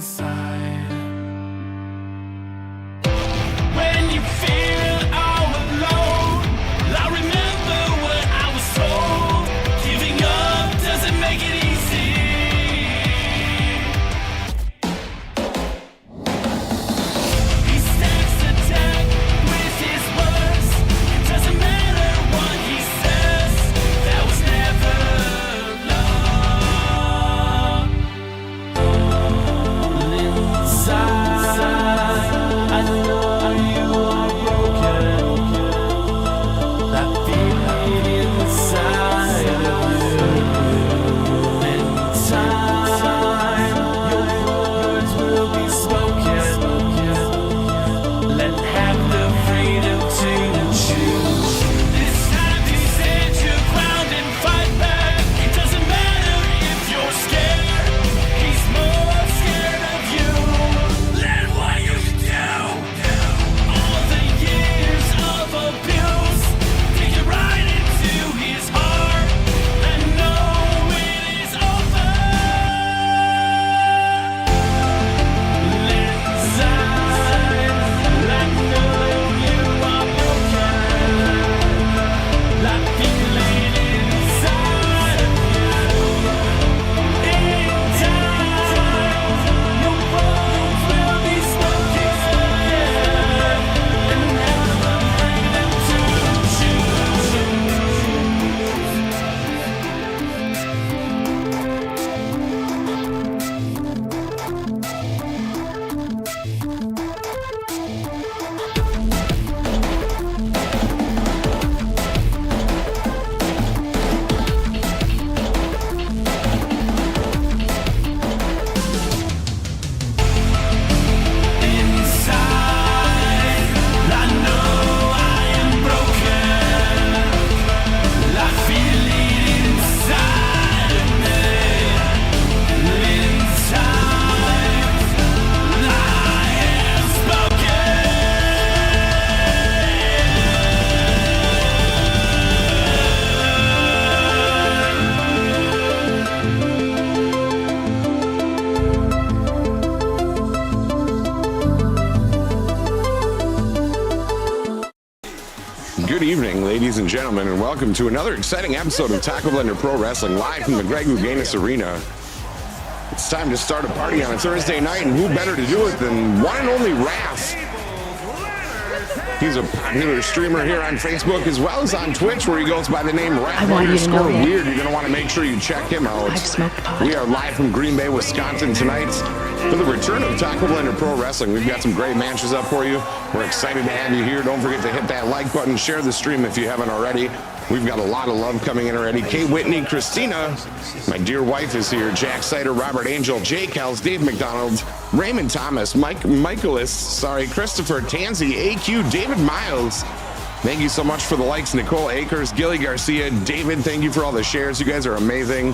inside. When you feel all alone, I remember what I was told. Giving up doesn't make it easy. He stacks the deck with his words. It doesn't matter what he says. That was never love. Inside, I know you are broken. That feeling inside of you. In time, your words will be spoken. Let have the freedom to choose. This time you stand your ground and fight back. It doesn't matter if you're scared. He's more scared of you than what you do. All the years of abuse dig you right into his heart. And know it is over. Inside, I know you are broken. That feeling inside of you. In time, your bones will be spoken. And have the freedom to choose. Inside, I know I am broken. I feel it inside of me. Inside, I have Good evening, ladies and gentlemen, and welcome to another exciting episode of Tacoblender Pro Wrestling live from the Louganis Arena. It's time to start a party on a Thursday night, and who better to do it than one and only Wrath? He's a popular streamer here on Facebook as well as on Twitch, where he goes by the name Wrath want you to know that Weird. You're going to want to make sure you check him out. I've smoked pot. We are live from Green Bay, Wisconsin tonight for the return of Tacoblender Pro Wrestling. We've got some great matches up for you. We're excited to have you here. Don't forget to hit that like button, share the stream if you haven't already. We've got a lot of love coming in already. Kay Whitney, Christina, my dear wife is here. Jack Sider, Robert Angel, Jake Hells, Dave McDonald, Raymond Thomas, Michaelis, Christopher, Tansy, AQ, David Miles. Thank you so much for the likes. Nicole Akers, Gilly Garcia, David, thank you for all the shares. You guys are amazing.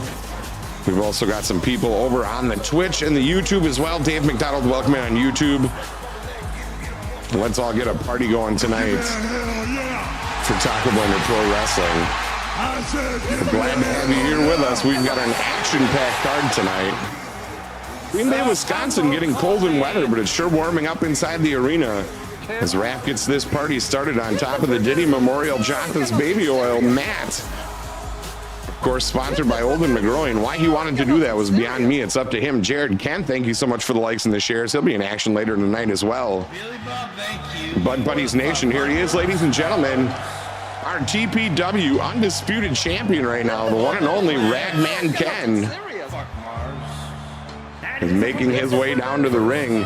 We've also got some people over on the Twitch and the YouTube as well. Dave McDonald, welcome in on YouTube. Let's all get a party going tonight for Tacoblender Pro Wrestling. We're glad to have you here with us. We've got an action-packed card tonight. Green Bay, Wisconsin getting cold and weather, but it's sure warming up inside the arena as Raph gets this party started on top of the Diddy Memorial Jonathan's Baby Oil mat. Of course, sponsored by Olden McGroin. Why he wanted to do that was beyond me. It's up to him. Jared Kent, thank you so much for the likes and the shares. He'll be in action later tonight as well. Billy Bob, thank you. Bud Buddies Nation, here he is, ladies and gentlemen. Our TPW undisputed champion right now, the one and only Radman Ken, is making his way down to the ring.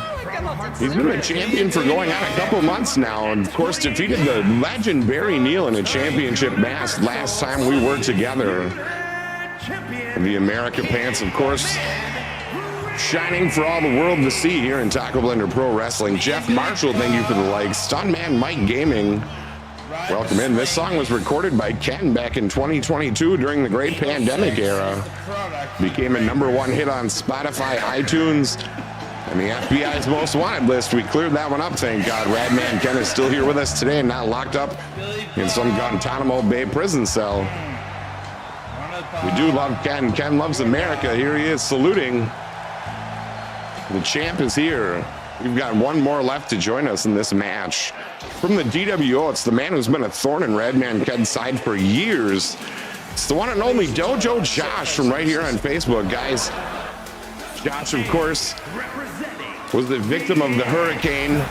He's been a champion for going on a couple months now, and of course defeated the legend Barry Neal in a championship match last time we were together. The America Pants, of course, shining for all the world to see here in Tacoblender Pro Wrestling. Jeff Marshall, thank you for the likes. Stuntman Mike Gaming, welcome in. This song was recorded by Ken back in 2022 during the great pandemic era. Became a #1 hit on Spotify, iTunes, and the FBI's Most Wanted list. We cleared that one up, thank God. Radman Ken is still here with us today and not locked up in some Guantanamo Bay prison cell. We do love Ken. Ken loves America. Here he is saluting. The champ is here. We've got one more left to join us in this match. From the DWO, it's the man who's been a thorn in Radman Ken's side for years. It's the one and only Dojo Josh from right here on Facebook, guys. Josh, of course, was the victim of the hurricane.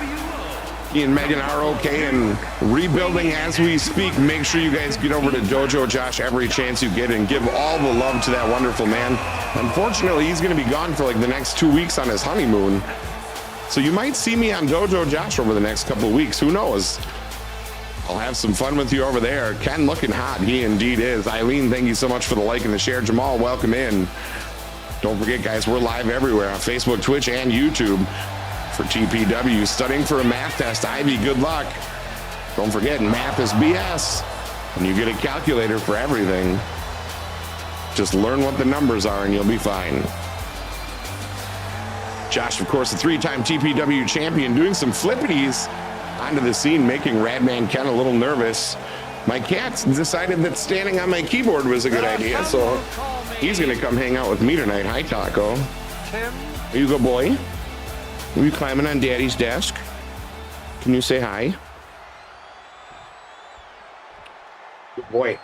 He and Megan are okay and rebuilding as we speak. Make sure you guys get over to Dojo Josh every chance you get and give all the love to that wonderful man. Unfortunately, he's going to be gone for like the next 2 weeks on his honeymoon. So you might see me on Dojo Josh over the next couple of weeks. Who knows? I'll have some fun with you over there. Ken looking hot. He indeed is. Eileen, thank you so much for the like and the share. Jamal, welcome in. Don't forget, guys, we're live everywhere on Facebook, Twitch, and YouTube for TPW. Studying for a math test. Ivy, good luck. Don't forget, math is BS. And you get a calculator for everything. Just learn what the numbers are and you'll be fine. Josh, of course, a three-time TPW champion, doing some flippities onto the scene, making Radman Ken a little nervous. My cat's decided that standing on my keyboard was a good idea, so he's going to come hang out with me tonight. Hi, Taco. There you go, boy. Are you climbing on Daddy's desk? Can you say hi? Good boy.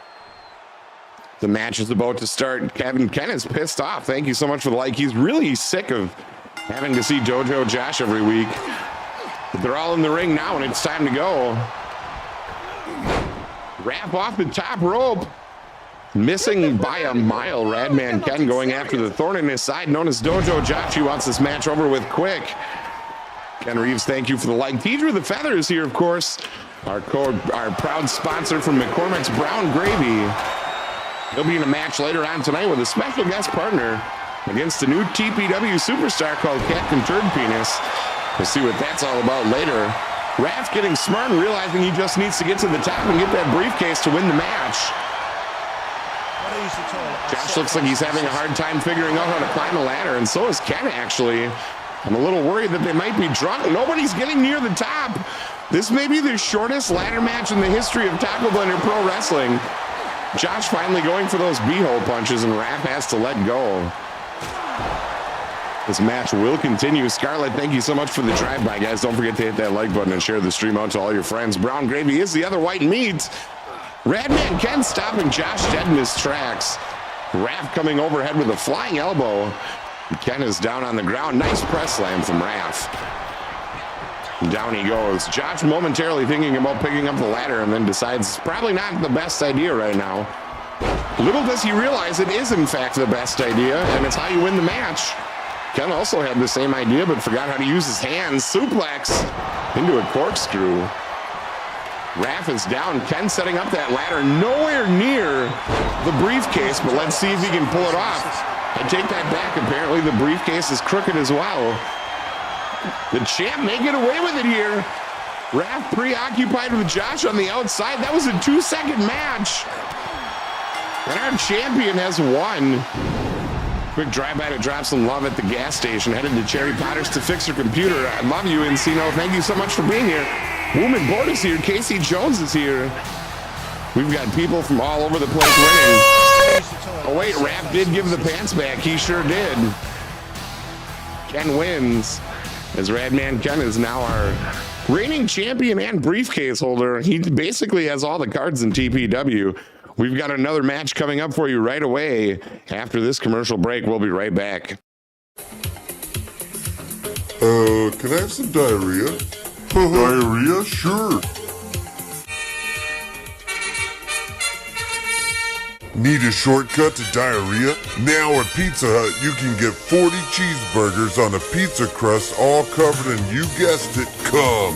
The match is about to start. Kevin Ken is pissed off. Thank you so much for the like. He's really sick of having to see Dojo Josh every week. But they're all in the ring now, and it's time to go. Wrap off the top rope. Missing by a mile. Radman Ken going after the thorn in his side, known as Dojo Josh. He wants this match over with quick. Ken Reeves, thank you for the like. Deidre the Feather is here, of course. Our proud sponsor from McCormick's Brown Gravy. He'll be in a match later on tonight with a special guest partner against a new TPW superstar called Captain Turd Penis. We'll see what that's all about later. Raph getting smart and realizing he just needs to get to the top and get that briefcase to win the match. Josh looks like he's having a hard time figuring out how to climb the ladder, and so is Ken, actually. I'm a little worried that they might be drunk. Nobody's getting near the top. This may be the shortest ladder match in the history of Tacoblender Pro Wrestling. Josh finally going for those beehole punches, and Raph has to let go. This match will continue. Scarlett, thank you so much for the drive-by, guys. Don't forget to hit that like button and share the stream out to all your friends. Brown Gravy is the other white meat. Radman Ken stopping Josh dead in his tracks. Raph coming overhead with a flying elbow. Ken is down on the ground. Nice press slam from Raph. Down he goes. Josh momentarily thinking about picking up the ladder and then decides it's probably not the best idea right now. Little does he realize it is in fact the best idea, and it's how you win the match. Ken also had the same idea but forgot how to use his hands. Suplex into a corkscrew. Raph is down. Ken setting up that ladder, nowhere near the briefcase, but let's see if he can pull it off. I take that back. Apparently the briefcase is crooked as well. The champ may get away with it here. Raph preoccupied with Josh on the outside. That was a 2-second match. And our champion has won. Quick drive-by to drop some love at the gas station. Headed to Cherry Potter's to fix her computer. I love you, Encino. Thank you so much for being here. Woman Board is here. Casey Jones is here. We've got people from all over the place winning. Oh, wait, Raph did give the pants back. He sure did. Ken wins, as Radman Ken is now our reigning champion and briefcase holder. He basically has all the cards in TPW. We've got another match coming up for you right away. After this commercial break, we'll be right back. Can I have some diarrhea? Diarrhea? Sure. Need a shortcut to diarrhea? Now at Pizza Hut, you can get 40 cheeseburgers on a pizza crust all covered in, you guessed it, cum.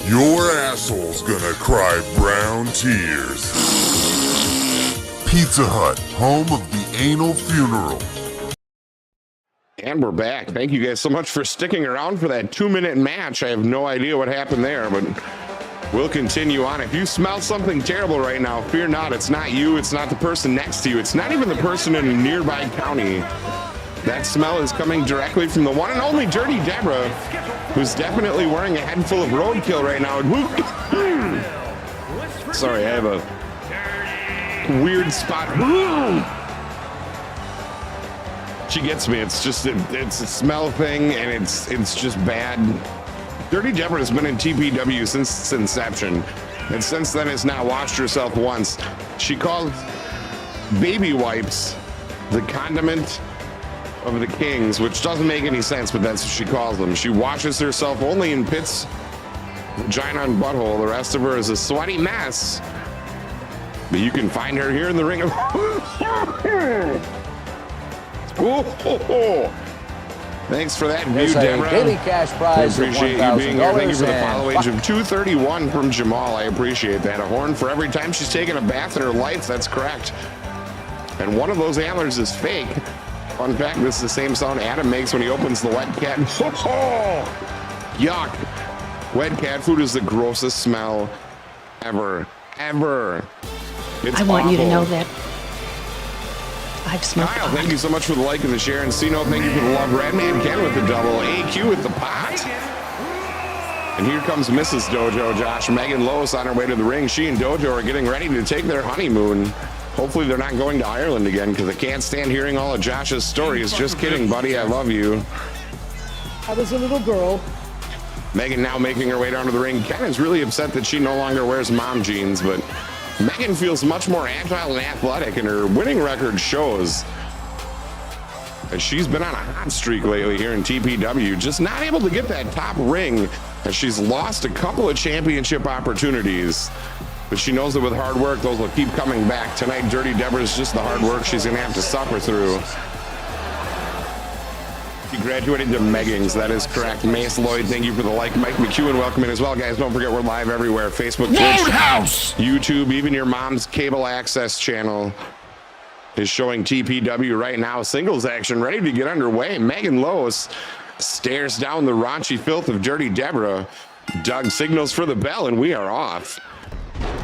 Your asshole's gonna cry brown tears. Pizza Hut, home of the anal funeral. And we're back. Thank you guys so much for sticking around for that 2-minute match. I have no idea what happened there, but we'll continue on. If you smell something terrible right now, fear not. It's not you. It's not the person next to you. It's not even the person in a nearby county. That smell is coming directly from the one and only Dirty Deborah, who's definitely wearing a head full of roadkill right now. Sorry, I have a weird spot. She gets me. It's just it's a smell thing, and it's just bad. Dirty Deborah has been in TPW since its inception, and since then has not washed herself once. She calls baby wipes the condiment of the kings, which doesn't make any sense, but that's what she calls them. She washes herself only in pits, vagina, and butthole. The rest of her is a sweaty mess. But you can find her here in the ring of... Thanks for that view, Deborah. Daily cash prize. I appreciate you being here. Thank you for the follow age of 231 from Jamal. I appreciate that. A horn for every time she's taken a bath in her life. That's correct. And one of those antlers is fake. Fun fact, this is the same sound Adam makes when he opens the wet cat. Yuck. Wet cat food is the grossest smell ever. Ever. It's I want you to awful. know that I've smoked Kyle, pot. thank you so much for the like and the share. And Cino, thank you for the love. Redman Ken with the double. AQ with the pot. And here comes Mrs. Dojo, Josh. Megan Lois on her way to the ring. She and Dojo are getting ready to take their honeymoon. Hopefully they're not going to Ireland again, because I can't stand hearing all of Josh's stories. Just kidding, buddy. I love you. I was a little girl. Megan now making her way down to the ring. Ken is really upset that she no longer wears mom jeans, but Megan feels much more agile and athletic, and her winning record shows. And she's been on a hot streak lately here in TPW, just not able to get that top ring, as she's lost a couple of championship opportunities. But she knows that with hard work, those will keep coming back. Tonight, Dirty Deborah's just the hard work she's going to have to suffer through. She graduated to Meggings, that is correct. Mace Lloyd, thank you for the like. Mike McEwen, welcome in as well, guys. Don't forget, we're live everywhere. Facebook, Twitch, YouTube, even your mom's cable access channel is showing TPW right now. Singles action ready to get underway. Megan Lois stares down the raunchy filth of Dirty Deborah. Doug signals for the bell, and we are off.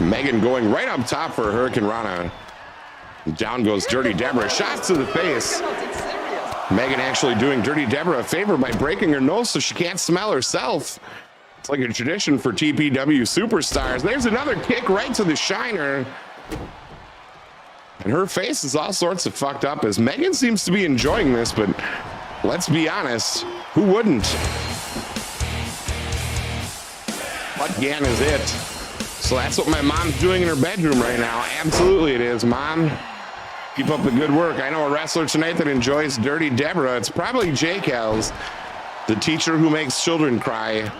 Megan going right up top for Hurricane Rana. Down goes Dirty Deborah. Shots to the face. Megan actually doing Dirty Deborah a favor by breaking her nose so she can't smell herself. It's like a tradition for TPW superstars. There's another kick right to the shiner. And her face is all sorts of fucked up, as Megan seems to be enjoying this, but let's be honest, who wouldn't? What gan is it? So that's what my mom's doing in her bedroom right now. Absolutely it is, Mom. Keep up the good work. I know a wrestler tonight that enjoys Dirty Deborah. It's probably Jake Ells, the teacher who makes children cry.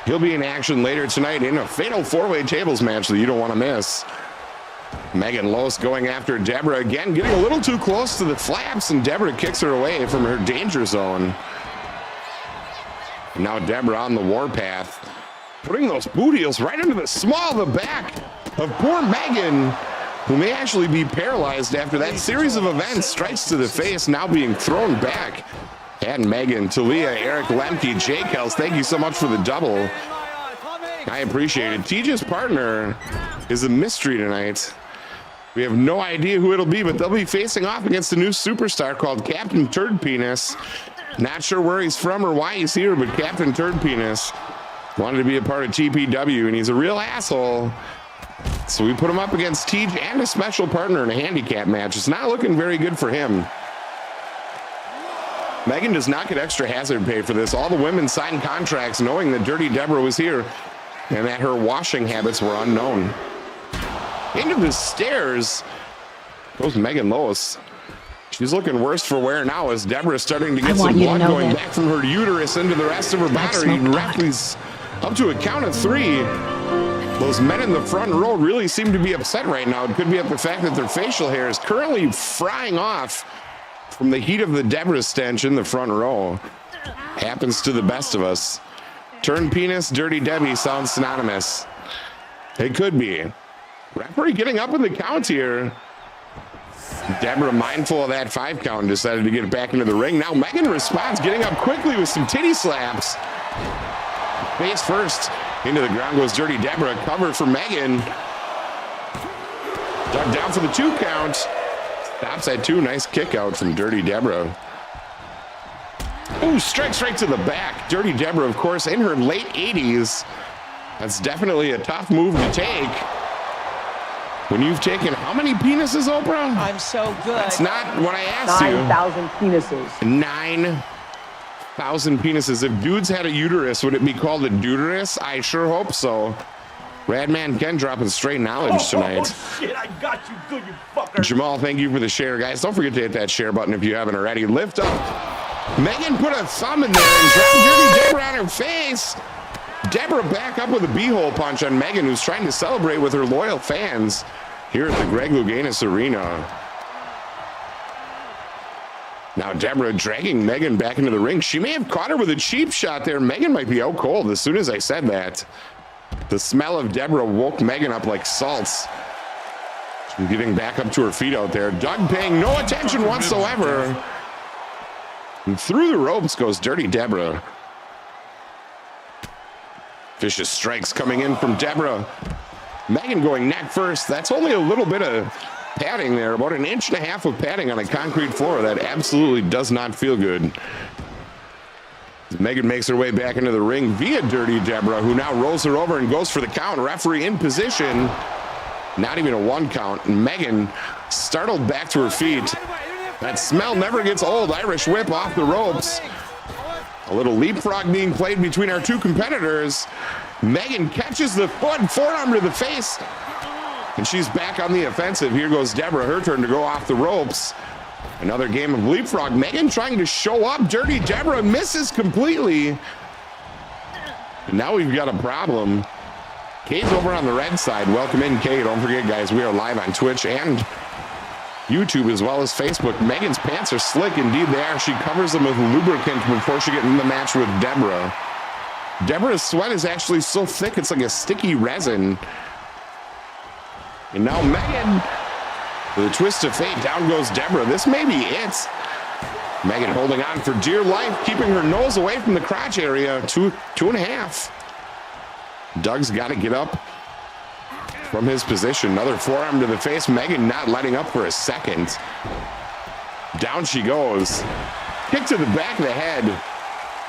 He'll be in action later tonight in a fatal four-way tables match that you don't want to miss. Megan Lois going after Deborah again, getting a little too close to the flaps, and Deborah kicks her away from her danger zone. And now Deborah on the warpath, putting those boot heels right into the small of the back of poor Megan, who may actually be paralyzed after that series of events. Strikes to the face, now being thrown back. And Megan, Talia, Eric Lemke, Jake Hells, thank you so much for the double. I appreciate it. TJ's partner is a mystery tonight. We have no idea who it'll be, but they'll be facing off against a new superstar called Captain Turd Penis. Not sure where he's from or why he's here, but Captain Turd Penis wanted to be a part of TPW, and he's a real asshole. So we put him up against TJ and a special partner in a handicap match. It's not looking very good for him. Megan does not get extra hazard pay for this. All the women signed contracts knowing that Dirty Deborah was here and that her washing habits were unknown. Into the stairs goes Megan Lois. She's looking worse for wear now, as Deborah's starting to get some blood going back from her uterus into the rest of her body. Referee's up to a count of 3. Those men in the front row really seem to be upset right now. It could be up the fact that their facial hair is currently frying off from the heat of the Deborah stench in the front row. Happens to the best of us. Turn Penis, Dirty Debbie sounds synonymous. It could be. Referee getting up in the count here. Deborah, mindful of that 5 count, decided to get back into the ring. Now Megan responds, getting up quickly with some titty slaps. Face first. Into the ground goes Dirty Deborah. Cover for Megan. Dug down for the 2 count. Stops at 2. Nice kick out from Dirty Deborah. Ooh, strikes right to the back. Dirty Deborah, of course, in her late 80s. That's definitely a tough move to take. When you've taken how many penises, Oprah? I'm so good. That's not what I asked you. 9,000 penises. 9,000 penises. If dudes had a uterus, would it be called a deuterus? I sure hope so. Radman Ken dropping straight knowledge tonight. Oh, shit, I got you good, you fucker. Jamal, thank you for the share, guys. Don't forget to hit that share button if you haven't already. Lift up. Megan put a thumb in there and dropped Dirty Deborah on her face. Deborah back up with a beehole punch on Megan, who's trying to celebrate with her loyal fans here at the Greg Louganis Arena. Now Deborah dragging Megan back into the ring. She may have caught her with a cheap shot there. Megan might be out cold as soon as I said that. The smell of Deborah woke Megan up like salts. She's getting back up to her feet out there. Doug paying no attention whatsoever. And through the ropes goes Dirty Deborah. Vicious strikes coming in from Deborah. Megan going neck first. That's only a little bit of padding there, about 1.5 inches of padding on a concrete floor. That absolutely does not feel good. Megan makes her way back into the ring via Dirty Deborah, who now rolls her over and goes for the count. Referee in position. Not even a 1 count. And Megan startled back to her feet. That smell never gets old. Irish whip off the ropes. A little leapfrog being played between our two competitors. Megan catches the foot, forearm to the face. And she's back on the offensive. Here goes Deborah, her turn to go off the ropes. Another game of leapfrog. Megan trying to show up. Dirty Deborah misses completely. And now we've got a problem. Kate's over on the red side. Welcome in, Kate. Don't forget, guys, we are live on Twitch and YouTube as well as Facebook. Megan's pants are slick. Indeed, they are. She covers them with lubricant before she gets in the match with Deborah. Deborah's sweat is actually so thick, it's like a sticky resin. And now Megan, with a twist of fate, down goes Deborah. This may be it. Megan holding on for dear life, keeping her nose away from the crotch area. 2.5. Doug's got to get up from his position. Another forearm to the face. Megan not letting up for a second. Down she goes. Kick to the back of the head.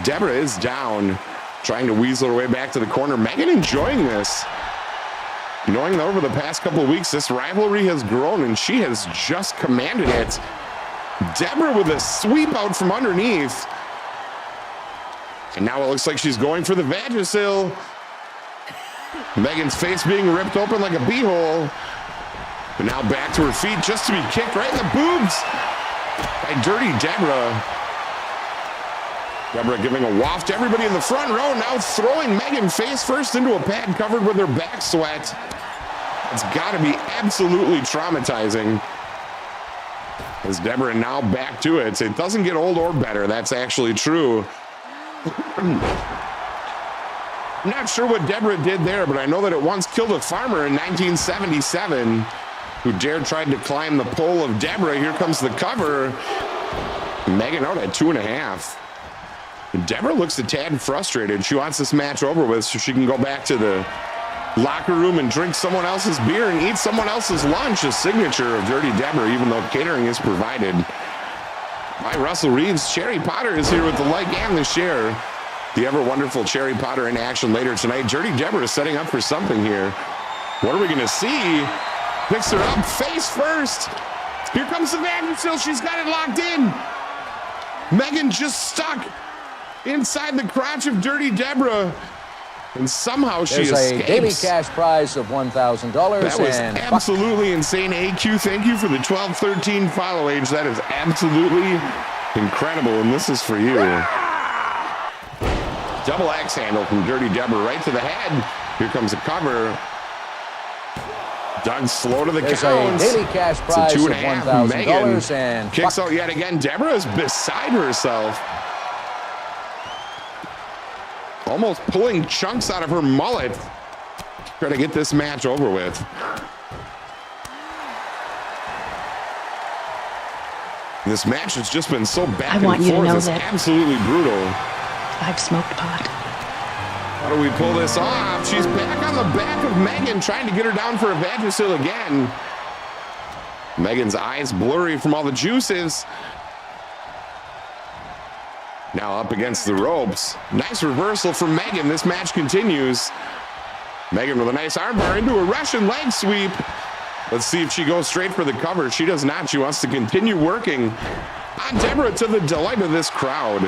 Deborah is down, trying to weasel her way back to the corner. Megan enjoying this. Knowing that over the past couple of weeks, this rivalry has grown and she has just commanded it. Deborah with a sweep out from underneath. And now it looks like she's going for the Vagisil. Megan's face being ripped open like a beehole. But now back to her feet just to be kicked right in the boobs by Dirty Deborah. Deborah giving a waft to everybody in the front row, now throwing Megan face first into a pad covered with her back sweat. It's got to be absolutely traumatizing. As Deborah now back to it. It doesn't get old or better. That's actually true. I'm not sure what Deborah did there, but I know that it once killed a farmer in 1977 who dared tried to climb the pole of Deborah. Here comes the cover. Megan out at 2.5. Deborah looks a tad frustrated. She wants this match over with so she can go back to the locker room and drink someone else's beer and eat someone else's lunch. A signature of Dirty Deborah, even though catering is provided by Russell Reeves. Cherry Potter is here with the like and the share. The ever wonderful Cherry Potter in action later tonight. Dirty Deborah is setting up for something here. What are we going to see? Picks her up face first. Here comes the Vagisil. She's got it locked in. Megan just stuck inside the crotch of Dirty Deborah, and somehow she escapes. There's a daily cash prize of $1,000. That was absolutely insane. AQ, thank you for the 12-13 follow age. That is absolutely incredible, and this is for you. Double axe handle from Dirty Deborah right to the head. Here comes a cover. Doug slow to the count. There's a daily cash prize of $1,000. Megan kicks out yet again. Deborah is beside herself. Almost pulling chunks out of her mullet. Try to get this match over with. This match has just been so back and forth. It's absolutely brutal. I've smoked pot. How do we pull this off? She's back on the back of Megan, trying to get her down for a Vagisil again. Megan's eyes blurry from all the juices. Now up against the ropes. Nice reversal from Megan. This match continues. Megan with a nice armbar into a Russian leg sweep. Let's see if she goes straight for the cover. She does not. She wants to continue working on Deborah, to the delight of this crowd.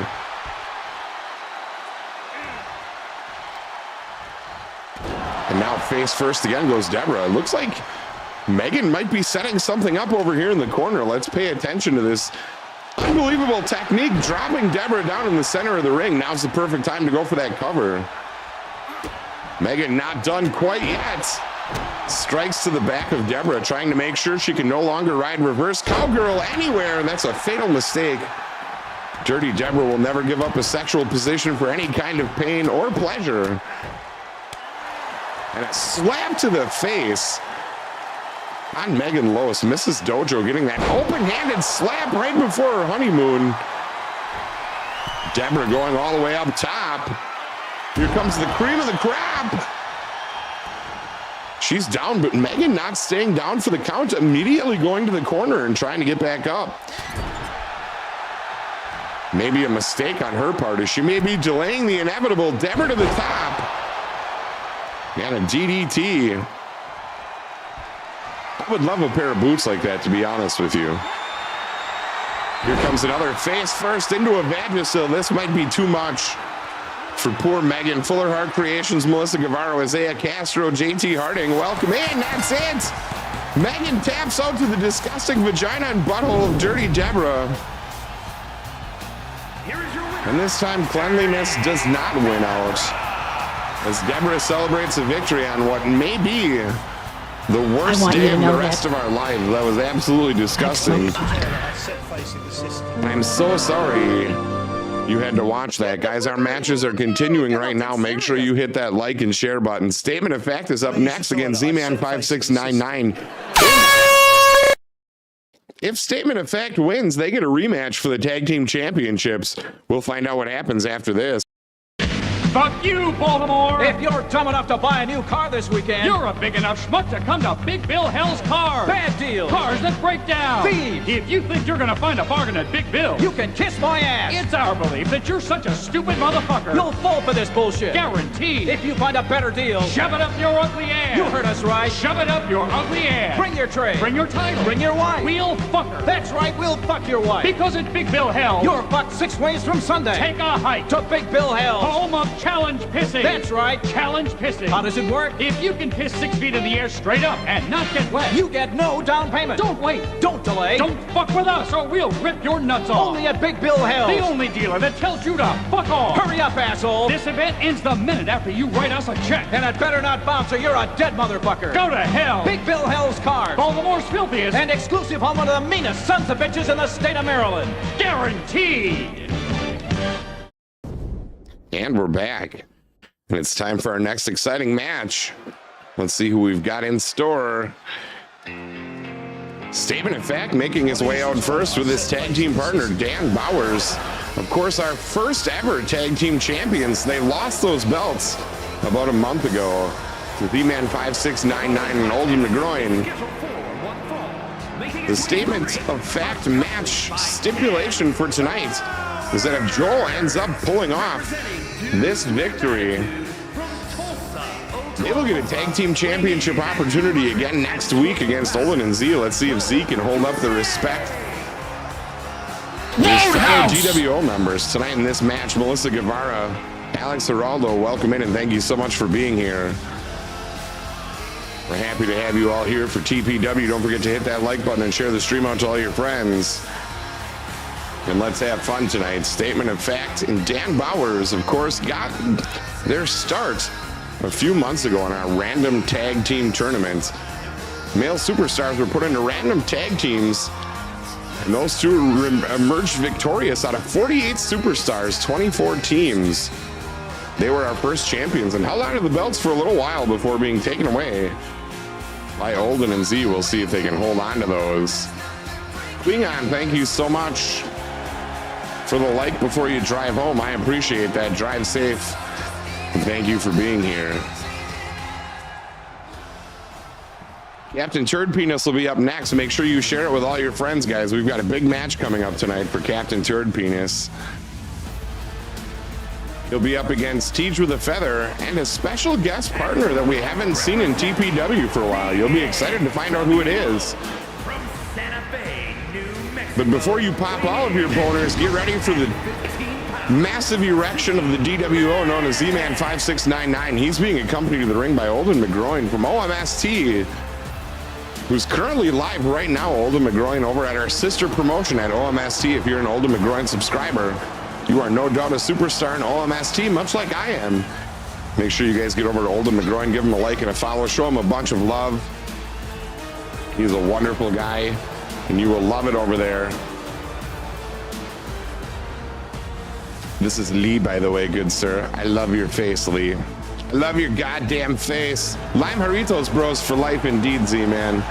And now face first again goes Deborah. It looks like Megan might be setting something up over here in the corner. Let's pay attention to this unbelievable technique, dropping Deborah down in the center of the ring. Now's the perfect time to go for that cover. Megan not done quite yet. Strikes to the back of Deborah, trying to make sure she can no longer ride reverse cowgirl anywhere, and that's a fatal mistake. Dirty Deborah will never give up a sexual position for any kind of pain or pleasure. And a slap to the face on Megan Lois. Mrs. Dojo getting that open-handed slap right before her honeymoon. Deborah going all the way up top. Here comes the cream of the crop. She's down, but Megan not staying down for the count, immediately going to the corner and trying to get back up. Maybe a mistake on her part as she may be delaying the inevitable. Deborah to the top. And a DDT. I would love a pair of boots like that, to be honest with you. Here comes another face first into a Vagisil. This might be too much for poor Megan. Fuller Heart Creations, Melissa Guevara, Isaiah Castro, JT Harding, welcome in. That's it. Megan taps out to the disgusting vagina and butthole of Dirty Deborah. And this time, cleanliness does not win out, as Deborah celebrates a victory on what may be the worst day of the rest of our life. That was absolutely disgusting. I'm so sorry you had to watch that. Guys, our matches are continuing right now. Make sure you hit that like and share button. Statement of Fact is up next against Z-Man 5699. If Statement of Fact wins, they get a rematch for the Tag Team Championships. We'll find out what happens after this. Fuck you, Baltimore! If you're dumb enough to buy a new car this weekend, You're a big enough schmuck to come to Big Bill Hell's Cars. bad deal. Cars that break down. Thieves. If you think you're gonna find a bargain at Big Bill, You can kiss my ass. it's our belief that you're such a stupid motherfucker. You'll fall for this bullshit. Guaranteed. If you find a better deal, Shove it up your ugly ass. you heard us right. Shove it up your ugly ass. Bring your tray. Bring your title. Bring your wife. We'll fuck her. That's right, we'll fuck your wife. Because at Big Bill Hell, You're fucked 6 ways from Sunday. take a hike to Big Bill Hell. home of challenge pissing. That's right. Challenge pissing. How does it work? If you can piss 6 feet in the air straight up and not get wet, You get no down payment. don't wait. Don't delay. Don't fuck with us or we'll rip your nuts off. Only at Big Bill Hell. The only dealer that tells you to fuck off. Hurry up, asshole. This event ends the minute after you write us a check. And it better not bounce or you're a dead motherfucker. Go to hell. Big Bill Hell's Cars. Baltimore's filthiest. And exclusive on one of the meanest sons of bitches in the state of Maryland. Guaranteed. And we're back. And it's time for our next exciting match. Let's see who we've got in store. Statement of Fact making his way out first with his tag team partner, Dan Bowers. Of course, our first ever tag team champions. They lost those belts about a month ago to Z-Man 5699 and Olden McGroin. The Statement of Fact match stipulation for tonight is that if Joel ends up pulling off this victory, they will get a tag team championship opportunity again next week against Olin and Z. Let's see if Z can hold up the respect of his fellow GWO members tonight in this match. Melissa Guevara, Alex Geraldo, welcome in and thank you so much for being here. We're happy to have you all here for TPW. Don't forget to hit that like button and share the stream out to all your friends. And let's have fun tonight. Statement of Fact. And Dan Bowers, of course, got their start a few months ago in our random tag team tournament. Male superstars were put into random tag teams, and those two emerged victorious out of 48 superstars, 24 teams. They were our first champions and held on to the belts for a little while before being taken away by Olden and Z. We'll see if they can hold on to those. Klingon, thank you so much for the like before you drive home. I appreciate that. Drive safe. And thank you for being here. Captain Turd Penis will be up next. Make sure you share it with all your friends, guys. We've got a big match coming up tonight for Captain Turd Penis. He'll be up against Teej with a Feather and a special guest partner that we haven't seen in TPW for a while. You'll be excited to find out who it is. But before you pop all of your boners, get ready for the massive erection of the DWO known as Z-Man 5699. He's being accompanied to the ring by Olden McGroin from OMST, who's currently live right now, Olden McGroin, over at our sister promotion at OMST. If you're an Olden McGroin subscriber, you are no doubt a superstar in OMST, much like I am. Make sure you guys get over to Olden McGroin, give him a like and a follow, show him a bunch of love. He's a wonderful guy, and you will love it over there. This is Lee, by the way, good sir. I love your face, Lee. I love your goddamn face. Lime Jarritos bros for life indeed, Z-Man.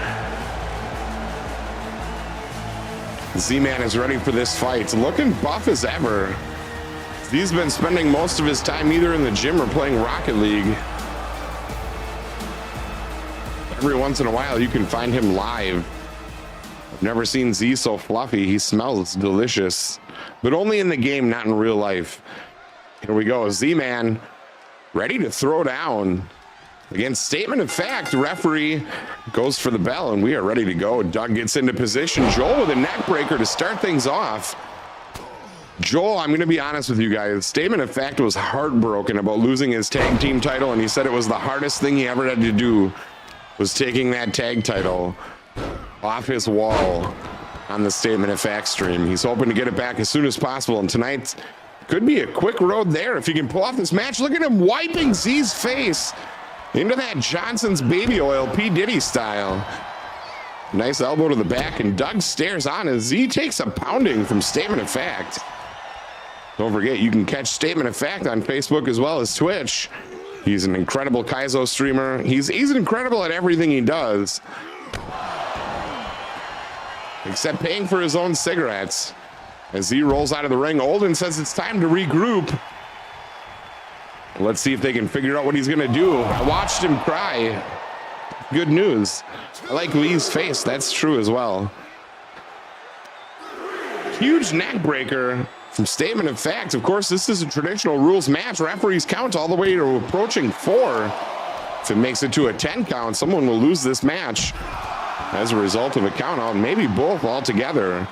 Z-Man is ready for this fight, looking buff as ever. He's been spending most of his time either in the gym or playing Rocket League. Every once in a while, you can find him live. I've never seen Z so fluffy. He smells delicious, but only in the game, not in real life. Here we go, Z-Man, ready to throw down. Against Statement of Fact, referee goes for the bell, and we are ready to go. Doug gets into position. Joel with a neck breaker to start things off. Joel, I'm going to be honest with you guys. Statement of Fact was heartbroken about losing his tag team title, and he said it was the hardest thing he ever had to do, was taking that tag title off his wall on the Statement of Fact stream. He's hoping to get it back as soon as possible, and tonight could be a quick road there if he can pull off this match. Look at him wiping Z's face into that Johnson's baby oil, P. Diddy style. Nice elbow to the back, and Doug stares on as Z takes a pounding from Statement of Fact. Don't forget, you can catch Statement of Fact on Facebook as well as Twitch. He's an incredible Kaizo streamer. He's incredible at everything he does, except paying for his own cigarettes. As Z rolls out of the ring, Olden says it's time to regroup. Let's see if they can figure out what he's gonna do. I watched him cry. Good news. I like Lee's face, that's true as well. Huge neck breaker from Statement of Fact. Of course, this is a traditional rules match. Referees count all the way to approaching 4. If it makes it to a 10 count, someone will lose this match as a result of a count out, maybe both altogether.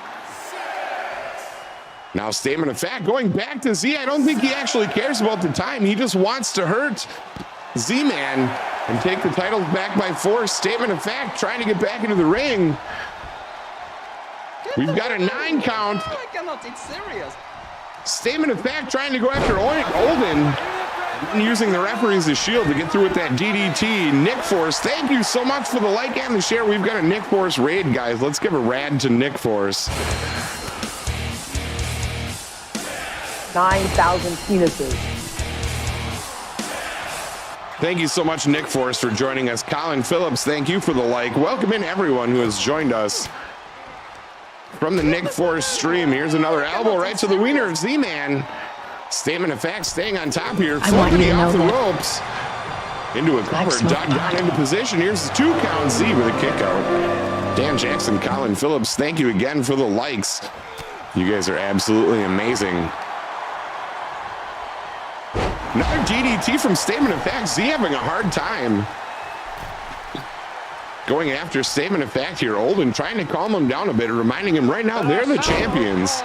Now Statement of Fact going back to Z. I don't think he actually cares about the time. He just wants to hurt Z-Man and take the title back by force. Statement of Fact trying to get back into the ring. We've got a 9 count. I cannot take serious. Statement of Fact trying to go after Olden, and using the referee as a shield to get through with that DDT. Nick Force, thank you so much for the like and the share. We've got a Nick Force raid, guys. Let's give a rad to Nick Force. 9,000 penises. Thank you so much, Nick Force, for joining us. Colin Phillips, thank you for the like. Welcome in everyone who has joined us from the Nick Force stream. Here's another elbow right to the wiener of Z-Man. Statement of Fact staying on top here. Floating off the ropes. Into a cover. Doug down into position. Here's the 2 count. Z with a kick out. Dan Jackson, Colin Phillips, thank you again for the likes. You guys are absolutely amazing. Another DDT from Statement of Fact. Z having a hard time going after Statement of Fact here. Olden trying to calm him down a bit, reminding him right now they're the champions.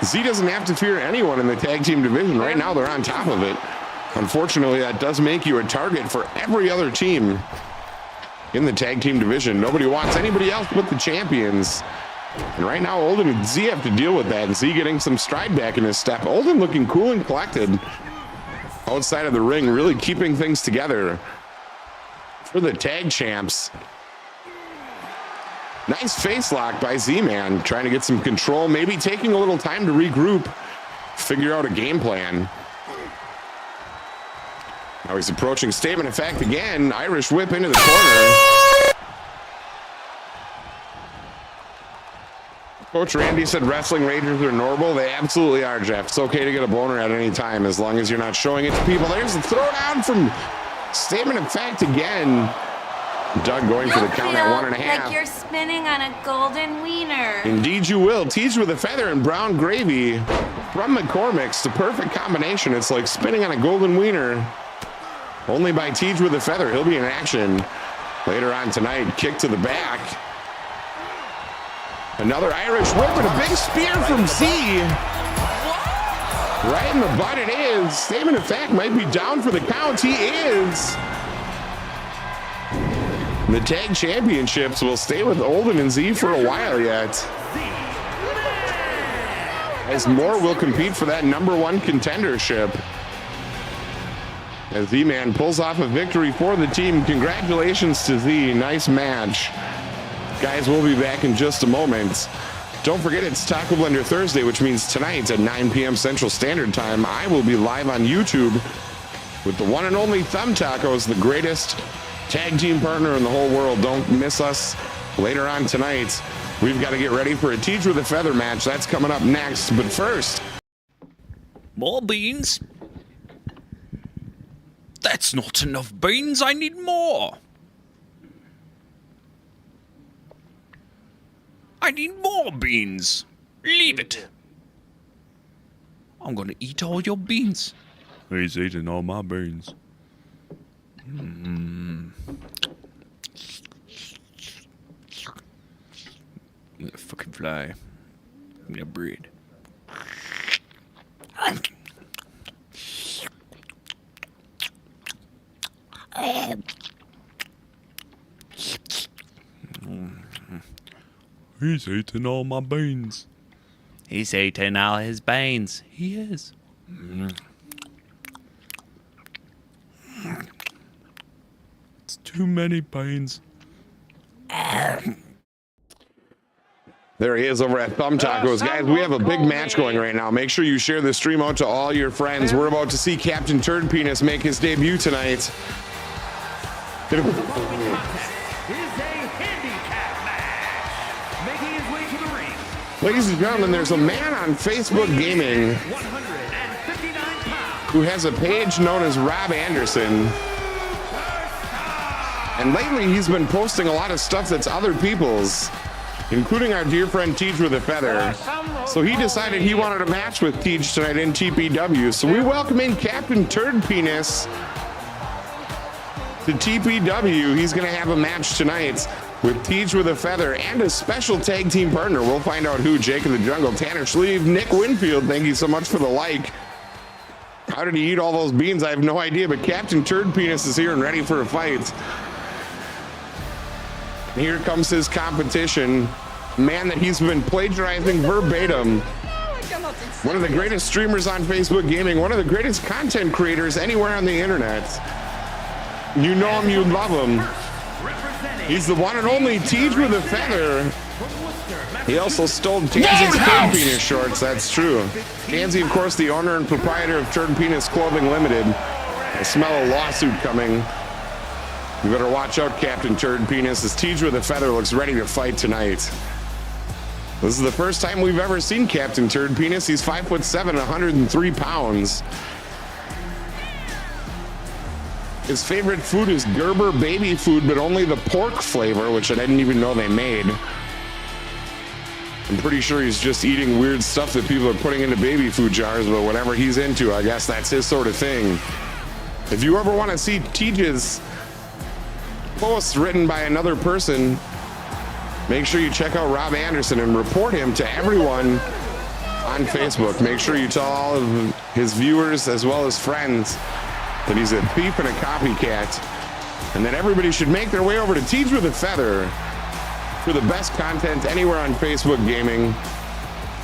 Z doesn't have to fear anyone in the tag team division. Right now they're on top of it. Unfortunately, that does make you a target for every other team in the tag team division. Nobody wants anybody else but the champions. And right now, Olden and Z have to deal with that. And Z getting some stride back in his step. Olden looking cool and collected outside of the ring, really keeping things together for the tag champs. Nice face lock by Z-Man, trying to get some control, maybe taking a little time to regroup, figure out a game plan. Now he's approaching Statement of Fact again. Irish whip into the corner. Coach Randy said wrestling ragers are normal. They absolutely are, Jeff. It's okay to get a boner at any time as long as you're not showing it to people. There's the throwdown from Statement of Fact again. Doug going for the count at 1.5. Like you're spinning on a golden wiener. Indeed you will. Teach with a feather and brown gravy from McCormick's, the perfect combination. It's like spinning on a golden wiener. Only by Teej with a feather. He'll be in action later on tonight. Kick to the back. Another Irish whip and a big spear from Z. Right in the butt it is. Statement of fact might be down for the count. He is. The tag championships will stay with Olden and Z for a while yet, as more will compete for that #1 contendership. As Z-Man pulls off a victory for the team. Congratulations to Z. Nice match. Guys, we'll be back in just a moment. Don't forget, it's Taco Blender Thursday, which means tonight at 9 p.m. Central Standard Time, I will be live on YouTube with the one and only Thumb Tacos, the greatest tag team partner in the whole world. Don't miss us later on tonight. We've got to get ready for a Teach with a Feather match. That's coming up next. But first, more beans? That's not enough beans. I need more. I need more beans. Leave it. I'm gonna eat all your beans. He's eating all my beans. I'm gonna fucking fly. I'm gonna breed. He's eating all my beans. He's eating all his beans. He is. It's too many beans. there he is over at Thumb Tacos. Guys, we have a big match going right now. Make sure you share this stream out to all your friends. We're about to see Captain Turd Penis make his debut tonight. Ladies and gentlemen, there's a man on Facebook Gaming who has a page known as Rob Anderson. And lately he's been posting a lot of stuff that's other people's, including our dear friend Teej with a Feather. So he decided he wanted a match with Teej tonight in TPW. So we welcome in Captain Turd Penis to TPW. He's going to have a match tonight with Teej with a Feather and a special tag team partner. We'll find out who. Jake of the Jungle, Tanner Schlieve, Nick Winfield, thank you so much for the like. How did he eat all those beans? I have no idea, but Captain Turd Penis is here and ready for a fight. And here comes his competition, man that he's been plagiarizing verbatim. One of the greatest streamers on Facebook Gaming, one of the greatest content creators anywhere on the internet. You know him, you love him. He's the one and only Teej with a Feather. He also stole Tansey's Turd Penis shorts, that's true. Tansey, of course, the owner and proprietor of Turd Penis Clothing Limited. I smell a lawsuit coming. You better watch out, Captain Turd Penis, as Teej with a Feather looks ready to fight tonight. This is the first time we've ever seen Captain Turd Penis. He's 5'7", 103 pounds. His favorite food is Gerber baby food, but only the pork flavor, which I didn't even know they made. I'm pretty sure he's just eating weird stuff that people are putting into baby food jars, but whatever he's into, I guess that's his sort of thing. If you ever want to see Teej's posts written by another person, make sure you check out Rob Anderson and report him to everyone on Facebook. Make sure you tell all of his viewers as well as friends that he's a thief and a copycat, and that everybody should make their way over to Teej with a Feather for the best content anywhere on Facebook Gaming.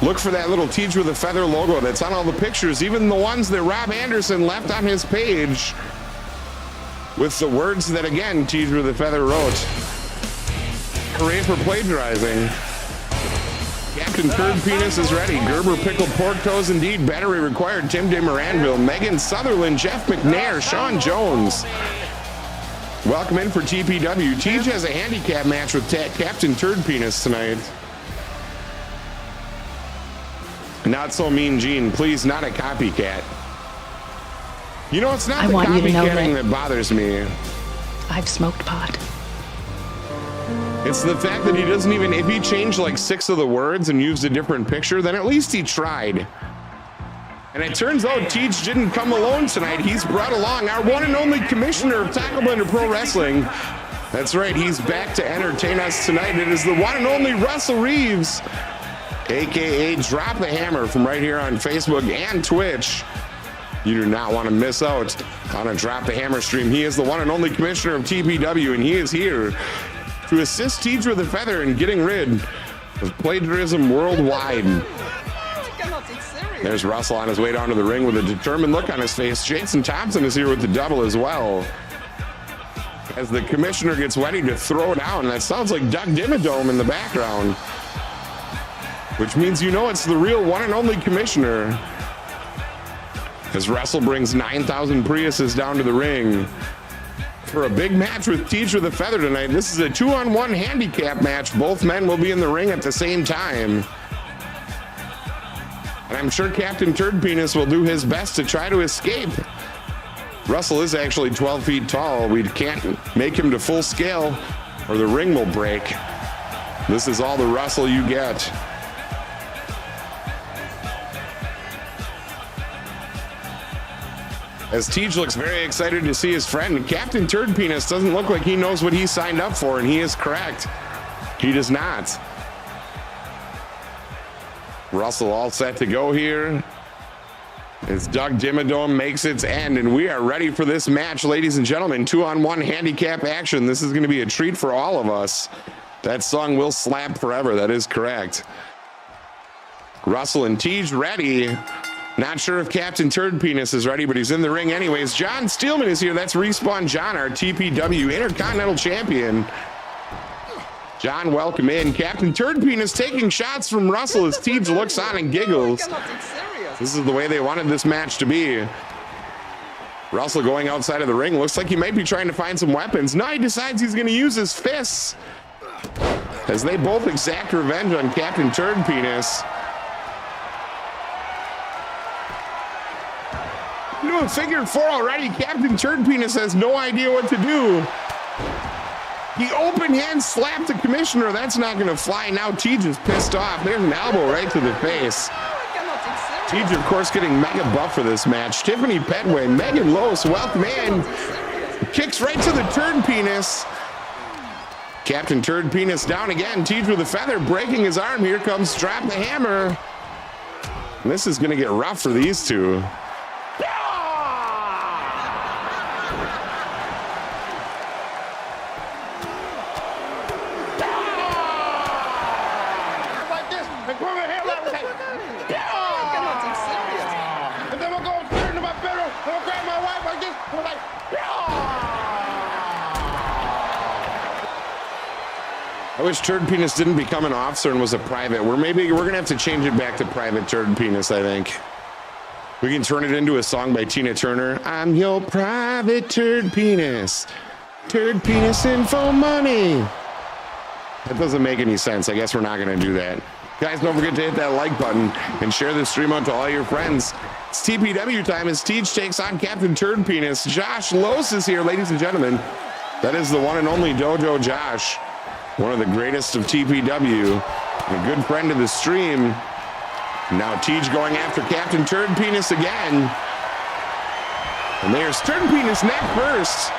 Look for that little Teej with a Feather logo that's on all the pictures, even the ones that Rob Anderson left on his page, with the words that, again, Teej with a Feather wrote. Hooray for plagiarizing. Captain Turd Penis is ready. Gerber pickled pork toes indeed. Battery required. Tim de Moranville, Megan Sutherland, Jeff McNair, Sean Jones. Welcome in for TPW. Teej has a handicap match with Captain Turd Penis tonight. Not so mean, Gene. Please, not a copycat. You know, it's not the copycatting that bothers me. I've smoked pot. It's the fact that he doesn't even, if he changed like 6 of the words and used a different picture, then at least he tried. And it turns out Teach didn't come alone tonight. He's brought along our one and only commissioner of Tacoblender Pro Wrestling. That's right, he's back to entertain us tonight. It is the one and only Russell Reeves, aka Drop the Hammer, from right here on Facebook and Twitch. You do not want to miss out on a Drop the Hammer stream. He is the one and only commissioner of TPW, and he is here to assist Teach with a feather in getting rid of plagiarism worldwide. There's Russell on his way down to the ring with a determined look on his face. Jason Thompson is here with the double as well. As the commissioner gets ready to throw down, that sounds like Doug Dimmadome in the background, which means you know it's the real one and only commissioner. As Russell brings 9,000 Priuses down to the ring for a big match with Teach with a feather tonight. This is a 2-on-1 handicap match. Both men will be in the ring at the same time. And I'm sure Captain Turd Penis will do his best to try to escape. Russell is actually 12 feet tall. We can't make him to full scale or the ring will break. This is all the Russell you get. As Teach looks very excited to see his friend, Captain Turd Penis doesn't look like he knows what he signed up for, and he is correct. He does not. Russell all set to go here as Doug Dimmadome makes its end, and we are ready for this match, ladies and gentlemen. 2-on-1 handicap action. This is going to be a treat for all of us. That song will slap forever. That is correct. Russell and Teach ready. Not sure if Captain Turd Penis is ready, but he's in the ring anyways. John Steelman is here. That's Respawn John, our TPW Intercontinental Champion. John, welcome in. Captain Turd Penis taking shots from Russell as Teach looks on and giggles. This is the way they wanted this match to be. Russell going outside of the ring. Looks like he might be trying to find some weapons. Now he decides he's going to use his fists as they both exact revenge on Captain Turd Penis. Doing figure 4 already. Captain Turd Penis has no idea what to do. He open hand slapped the commissioner. That's not going to fly. Now Teach is pissed off. There's an elbow right to the face. Teach, of course, getting mega buff for this match. Tiffany Petway, Megan Lose, welcome in. Kicks right to the Turd Penis. Captain Turd Penis down again. Teach with a feather, breaking his arm. Here comes Drop the Hammer. And this is going to get rough for these two. I wish Turd Penis didn't become an officer and was a private. We're gonna have to change it back to Private Turd Penis, I think. We can turn it into a song by Tina Turner. I'm your private Turd Penis. Turd Penis info money. That doesn't make any sense. I guess we're not gonna do that. Guys, don't forget to hit that like button and share this stream out to all your friends. It's TPW time as Teach takes on Captain Turd Penis. Josh Lose is here, ladies and gentlemen. That is the one and only Dojo Josh. One of the greatest of TPW, a good friend of the stream. Now Teach going after Captain Turd Penis again. And there's Turd Penis neck first.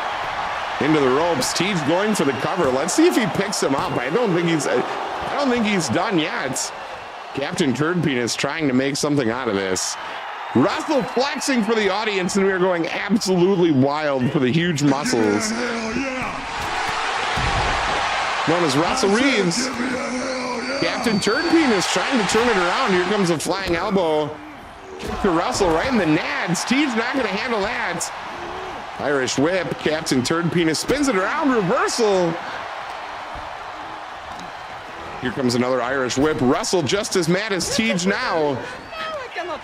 Into the ropes. Teach going for the cover. Let's see if he picks him up. I don't think he's done yet. Captain Turd Penis trying to make something out of this. Russell flexing for the audience, and we are going absolutely wild for the huge muscles. Known as Russell Reeves. Captain Turd Penis trying to turn it around. Here comes a flying elbow to Russell right in the nads. Teach not going to handle that. Irish whip. Captain Turd Penis spins it around. Reversal. Here comes another Irish whip. Russell just as mad as Teach now.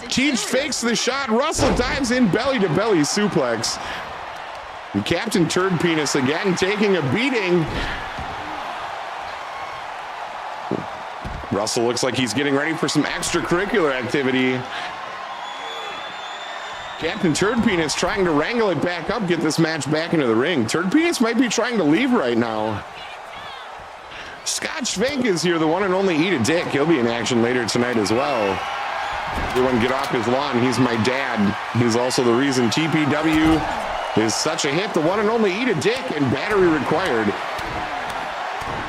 Teach fakes the shot. Russell dives in belly to belly suplex. And Captain Turd Penis again taking a beating. Russell looks like he's getting ready for some extracurricular activity. Captain Turd Penis trying to wrangle it back up, get this match back into the ring. Turd Penis might be trying to leave right now. Scott Schwenk is here, the one and only Eat a Dick. He'll be in action later tonight as well. Everyone get off his lawn. He's my dad. He's also the reason TPW is such a hit. The one and only Eat a Dick and Battery Required.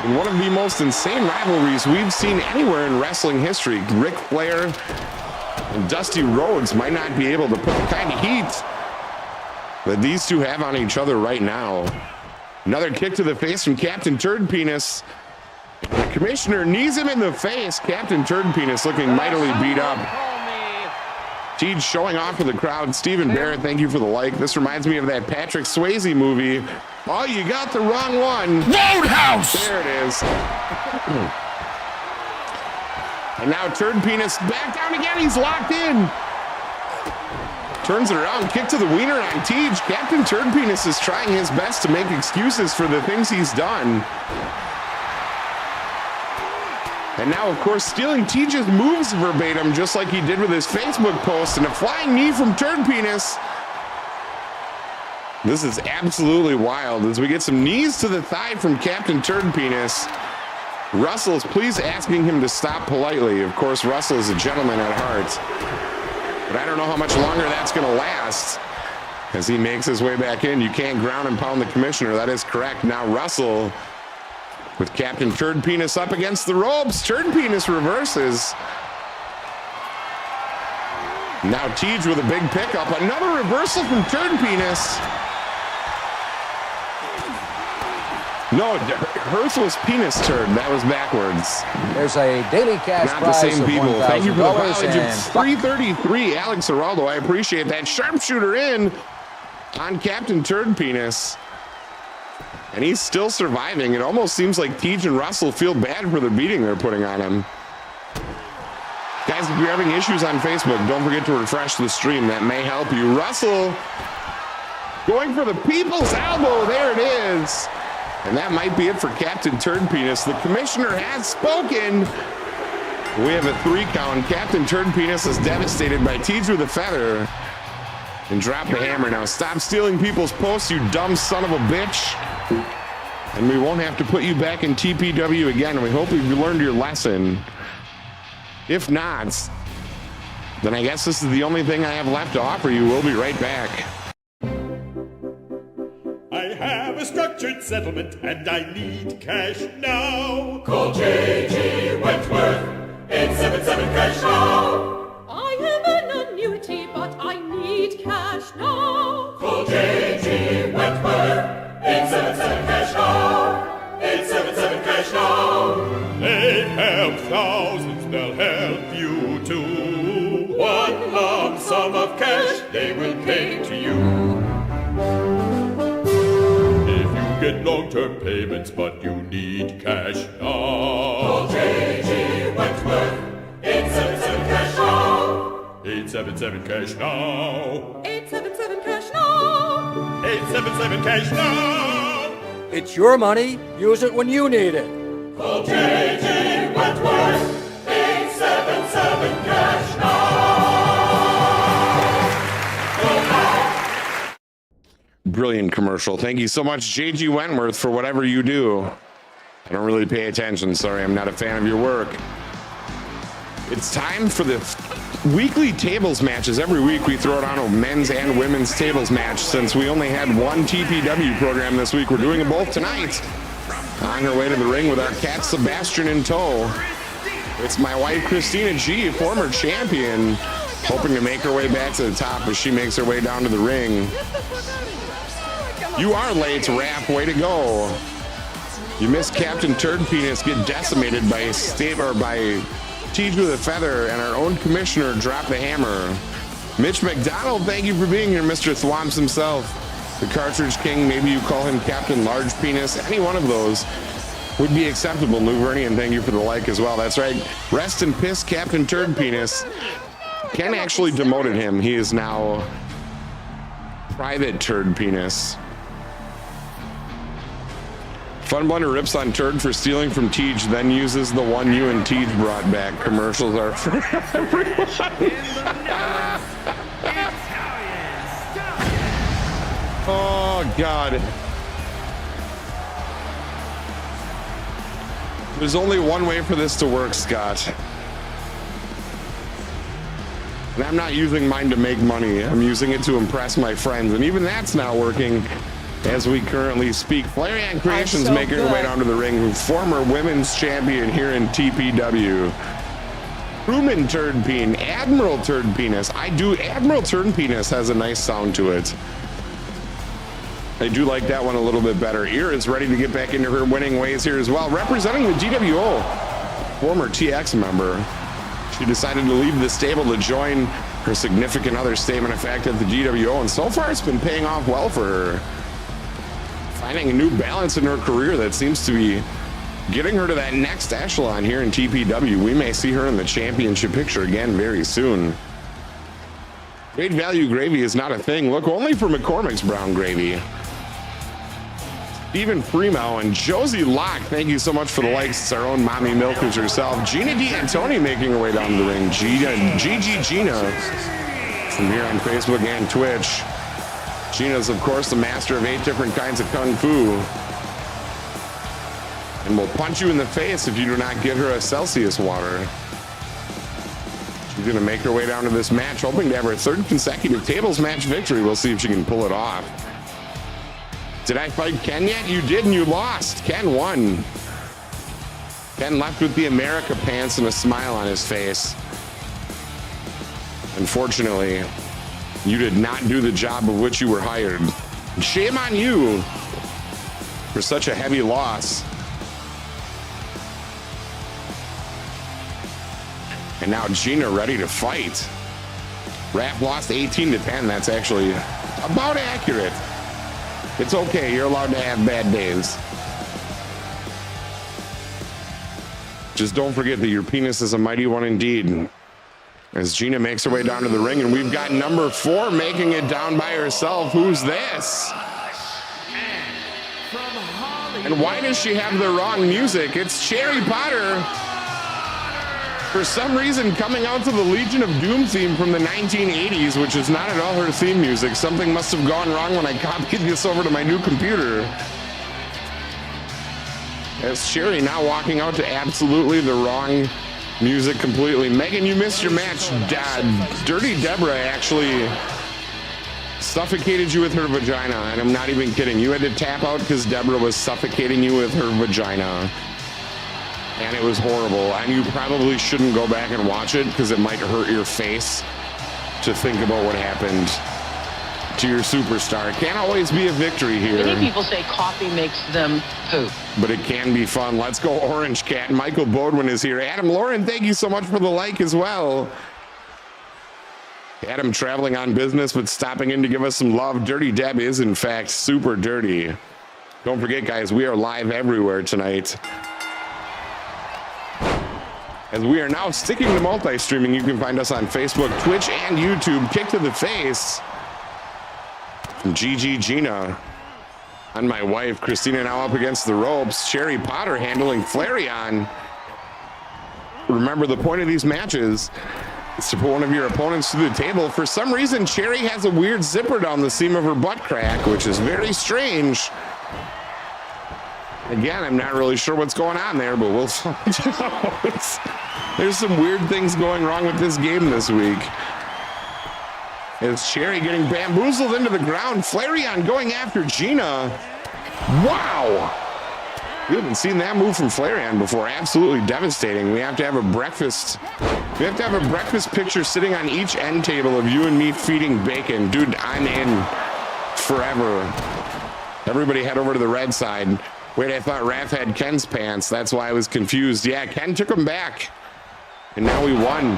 In one of the most insane rivalries we've seen anywhere in wrestling history. Ric Flair and Dusty Rhodes might not be able to put the kind of heat that these two have on each other right now. Another kick to the face from Captain Turd Penis. The commissioner knees him in the face. Captain Turd Penis looking mightily beat up. Tej showing off for the crowd. Stephen Barrett, thank you for the like. This reminds me of that Patrick Swayze movie. Oh, you got the wrong one. Roadhouse! There it is. And now Turd Penis back down again. He's locked in. Turns it around, kick to the wiener on Tej. Captain Turd Penis is trying his best to make excuses for the things he's done. And now, of course, stealing Tej's moves verbatim, just like he did with his Facebook post, and a flying knee from Turd Penis. This is absolutely wild as we get some knees to the thigh from Captain Turd Penis. Russell is please asking him to stop politely. Of course, Russell is a gentleman at heart. But I don't know how much longer that's going to last as he makes his way back in. You can't ground and pound the commissioner. That is correct. Now Russell with Captain Turd Penis up against the ropes. Turd Penis reverses. Now Tej with a big pickup. Another reversal from Turd Penis. No, hers was penis turd. That was backwards. There's a daily cash Not the prize same of people. Thank you for the $1,000 mileage and of 333, Alex Geraldo. I appreciate that. Sharpshooter in on Captain Turd Penis. And he's still surviving. It almost seems like Tej and Russell feel bad for the beating they're putting on him. Guys, if you're having issues on Facebook, don't forget to refresh the stream. That may help you. Russell going for the people's elbow. There it is. And that might be it for Captain Turd Penis. The commissioner has spoken. We have a 3 count. Captain Turd Penis is devastated by Tej with a feather. And drop the hammer now. Stop stealing people's posts, you dumb son of a bitch. And we won't have to put you back in TPW again. We hope you've learned your lesson. If not, then I guess this is the only thing I have left to offer you. We'll be right back. I have a structured settlement and I need cash now. Call J.G. Wentworth, 877 cash now. I have an annuity, but I need cash now. Call J.G. Wentworth, 877 cash now. 877 cash now. They help thousands, they'll help you too. One lump sum of cash they will pay to you. Get long-term payments, but you need cash now. Call J.G. Wentworth, 877 cash now. 877 cash now. 877 cash now. 877 cash now. It's your money. Use it when you need it. Call J.G. Wentworth, 877 cash now. Brilliant commercial. Thank you so much, J.G. Wentworth, for whatever you do. I don't really pay attention. Sorry, I'm not a fan of your work. It's time for the weekly tables matches. Every week we throw down a men's and women's tables match. Since we only had one TPW program this week, we're doing them both tonight. On her way to the ring with our cat Sebastian in tow. It's my wife Christina G, former champion, hoping to make her way back to the top as she makes her way down to the ring. You are late, Raph. Way to go. You missed Captain Turd Penis get decimated by Tej with a feather, and our own commissioner dropped the hammer. Mitch McDonald, thank you for being here, Mr. Thwomps himself. The Cartridge King, maybe you call him Captain Large Penis. Any one of those would be acceptable. Lou Vernian, thank you for the like as well. That's right. Rest in piss, Captain Turd Penis. Ken actually demoted him. He is now Private Turd Penis. Fun Blender rips on Turd for stealing from Tej, then uses the one you and Tej brought back. Commercials are for everyone. Oh, God. There's only one way for this to work, Scott. And I'm not using mine to make money. I'm using it to impress my friends. And even that's not working as we currently speak. Flareon Creations making her way down to the ring. Former women's champion here in TPW. Truman Turd Peen, Admiral Turd Penis. Admiral Turd Penis has a nice sound to it. I do like that one a little bit better. Ira is ready to get back into her winning ways here as well. Representing the GWO, former TX member. She decided to leave the stable to join her significant other statement of fact at the GWO, and so far it's been paying off well for her. Finding a new balance in her career that seems to be getting her to that next echelon here in TPW. We may see her in the championship picture again very soon. Great value gravy is not a thing. Look only for McCormick's brown gravy. Stephen Primo and Josie Locke, thank you so much for the likes. It's our own mommy milkers herself. Gina D'Antoni making her way down to the ring. Gina from here on Facebook and Twitch. Gina's, of course, the master of 8 different kinds of Kung Fu. And will punch you in the face if you do not get her a Celsius water. She's going to make her way down to this match, hoping to have her 3rd consecutive tables match victory. We'll see if she can pull it off. Did I fight Ken yet? You did and you lost. Ken won. Ken left with the America pants and a smile on his face. Unfortunately, you did not do the job of which you were hired. Shame on you for such a heavy loss. And now Gina ready to fight. Raph lost 18-10. That's actually about accurate. It's okay. You're allowed to have bad days. Just don't forget that your penis is a mighty one indeed. As Gina makes her way down to the ring, and we've got number 4 making it down by herself. Who's this? And why does she have the wrong music? It's Cherry Potter. For some reason, coming out to the Legion of Doom theme from the 1980s, which is not at all her theme music. Something must have gone wrong when I copied this over to my new computer. As Cherry now walking out to absolutely the wrong music completely. Megan, you missed your match. Dirty Deborah actually suffocated you with her vagina, and I'm not even kidding. You had to tap out because Deborah was suffocating you with her vagina. And it was horrible, and you probably shouldn't go back and watch it because it might hurt your face to think about what happened to your superstar. It can't always be a victory here. Many people say coffee makes them poop. But it can be fun. Let's go Orange Cat. Michael Bodwin is here. Adam Lauren, thank you so much for the like as well. Adam traveling on business, but stopping in to give us some love. Dirty Deb is, in fact, super dirty. Don't forget, guys, we are live everywhere tonight. As we are now sticking to multi-streaming, you can find us on Facebook, Twitch, and YouTube. Kick to the face from GG Gina. On my wife, Christina now up against the ropes. Cherry Potter handling Flareon. Remember, the point of these matches is to put one of your opponents through the table. For some reason, Cherry has a weird zipper down the seam of her butt crack, which is very strange. Again, I'm not really sure what's going on there, but we'll find out. There's some weird things going wrong with this game this week. It's Cherry getting bamboozled into the ground. Flareon going after Gina. Wow. We haven't seen that move from Flareon before. Absolutely devastating. We have to have a breakfast. We have to have a breakfast picture sitting on each end table of you and me feeding bacon. Dude, I'm in forever. Everybody head over to the red side. Wait, I thought Raph had Ken's pants. That's why I was confused. Yeah, Ken took them back. And now we won.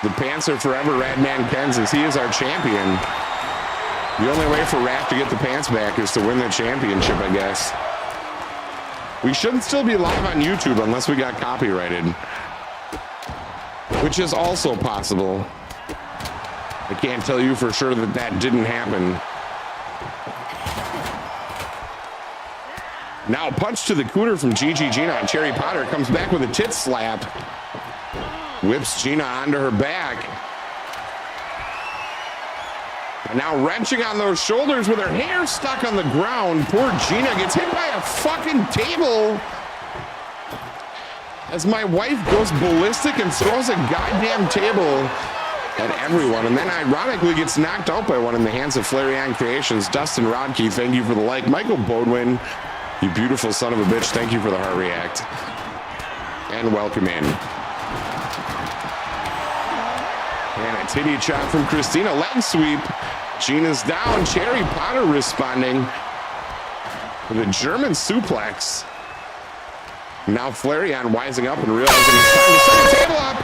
The pants are forever Radman Ken's, as he is our champion. The only way for Raph to get the pants back is to win the championship, I guess. We should still be live on YouTube unless we got copyrighted, which is also possible. I can't tell you for sure that that didn't happen. Now punch to the cooter from GG Gina, and Cherry Potter comes back with a tit slap. Whips Gina onto her back. And now wrenching on those shoulders with her hair stuck on the ground. Poor Gina gets hit by a fucking table. As my wife goes ballistic and throws a goddamn table at everyone, and then ironically gets knocked out by one in the hands of Flareon Creations. Dustin Rodkey, thank you for the like. Michael Bodwin, you beautiful son of a bitch, thank you for the heart react. And welcome in. And a titty chop from Christina, leg sweep. Gina's down, Cherry Potter responding with a German suplex. Now Flareon wising up and realizing it's time to set the table up.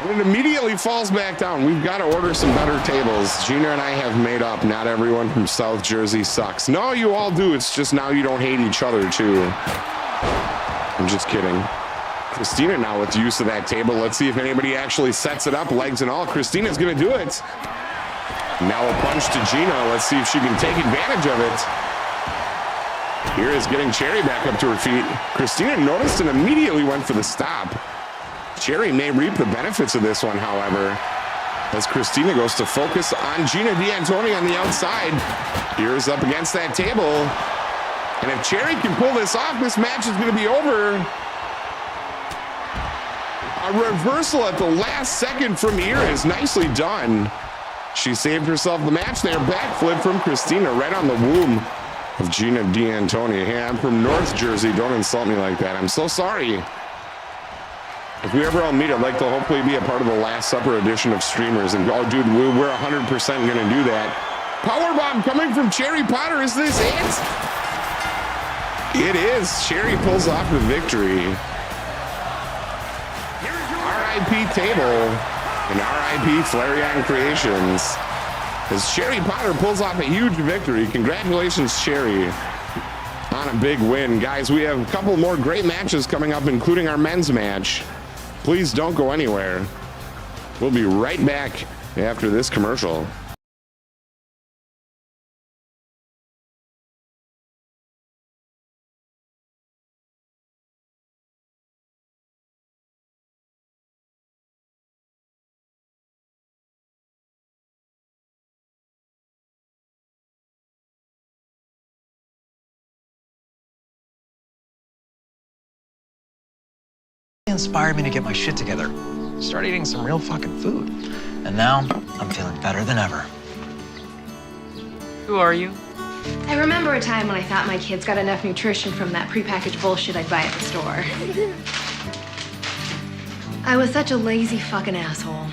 And it immediately falls back down. We've got to order some better tables. Gina and I have made up. Not everyone from South Jersey sucks. No, you all do. It's just now you don't hate each other, too. I'm just kidding. Christina now with use of that table. Let's see if anybody actually sets it up, legs and all. Christina's going to do it. Now a punch to Gina. Let's see if she can take advantage of it. Here is getting Cherry back up to her feet. Christina noticed and immediately went for the stop. Cherry may reap the benefits of this one, however, as Christina goes to focus on Gina D'Antoni on the outside. Here's up against that table. And if Cherry can pull this off, this match is going to be over. A reversal at the last second from Iris. Nicely done. She saved herself the match there. Backflip from Christina right on the womb of Gina D'Antoni. Hey, I'm from North Jersey. Don't insult me like that. I'm so sorry. If we ever all meet, I'd like to hopefully be a part of the Last Supper edition of streamers. And oh, dude, we're 100% going to do that. Powerbomb coming from Cherry Potter. Is this it? It is. Cherry pulls off the victory. RIP table and RIP Flareon Creations. As Cherry Potter pulls off a huge victory. Congratulations, Cherry, on a big win. Guys, we have a couple more great matches coming up, including our men's match. Please don't go anywhere. We'll be right back after this commercial. Inspired me to get my shit together. Start eating some real fucking food. And now I'm feeling better than ever. Who are you? I remember a time when I thought my kids got enough nutrition from that prepackaged bullshit I'd buy at the store. I was such a lazy fucking asshole.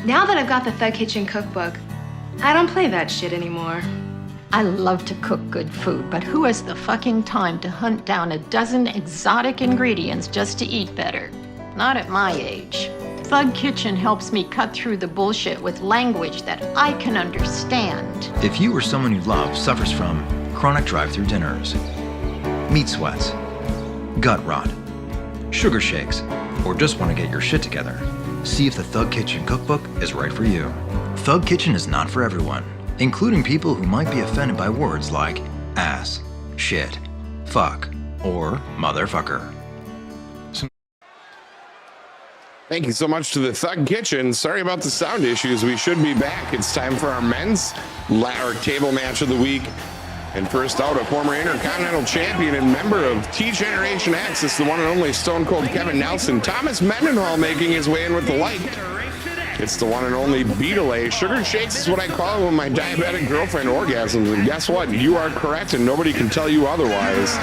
Now that I've got the Thug Kitchen cookbook, I don't play that shit anymore. I love to cook good food, but who has the fucking time to hunt down a dozen exotic ingredients just to eat better? Not at my age. Thug Kitchen helps me cut through the bullshit with language that I can understand. If you or someone you love suffers from chronic drive-through dinners, meat sweats, gut rot, sugar shakes, or just want to get your shit together, see if the Thug Kitchen cookbook is right for you. Thug Kitchen is not for everyone, including people who might be offended by words like ass, shit, fuck, or motherfucker. Thank you so much to the Thug Kitchen. Sorry about the sound issues. We should be back. It's time for our men's table match of the week. And first out, a former Intercontinental Champion and member of T-Generation X. It's the one and only Stone Cold Kevin Nelson. Thomas Mendenhall making his way in with the light. It's the one and only Beetle. Sugar shakes is what I call it when my diabetic girlfriend orgasms. And guess what? You are correct, and nobody can tell you otherwise.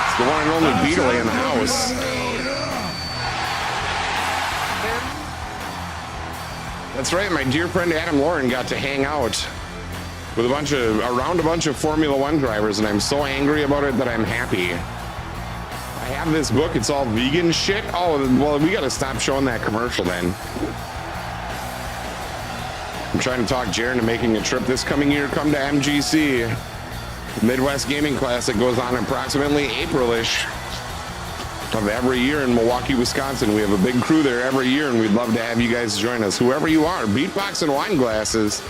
It's the one and only Beetle in the house. That's right, my dear friend Adam Lauren got to hang out with around a bunch of Formula One drivers, and I'm so angry about it that I'm happy. I have this book, it's all vegan shit. Oh, well, we gotta stop showing that commercial then. I'm trying to talk Jaron into making a trip this coming year. Come to MGC. The Midwest Gaming Classic goes on approximately April-ish of every year in Milwaukee, Wisconsin. We have a big crew there every year, and we'd love to have you guys join us. Whoever you are, beatbox and wine glasses.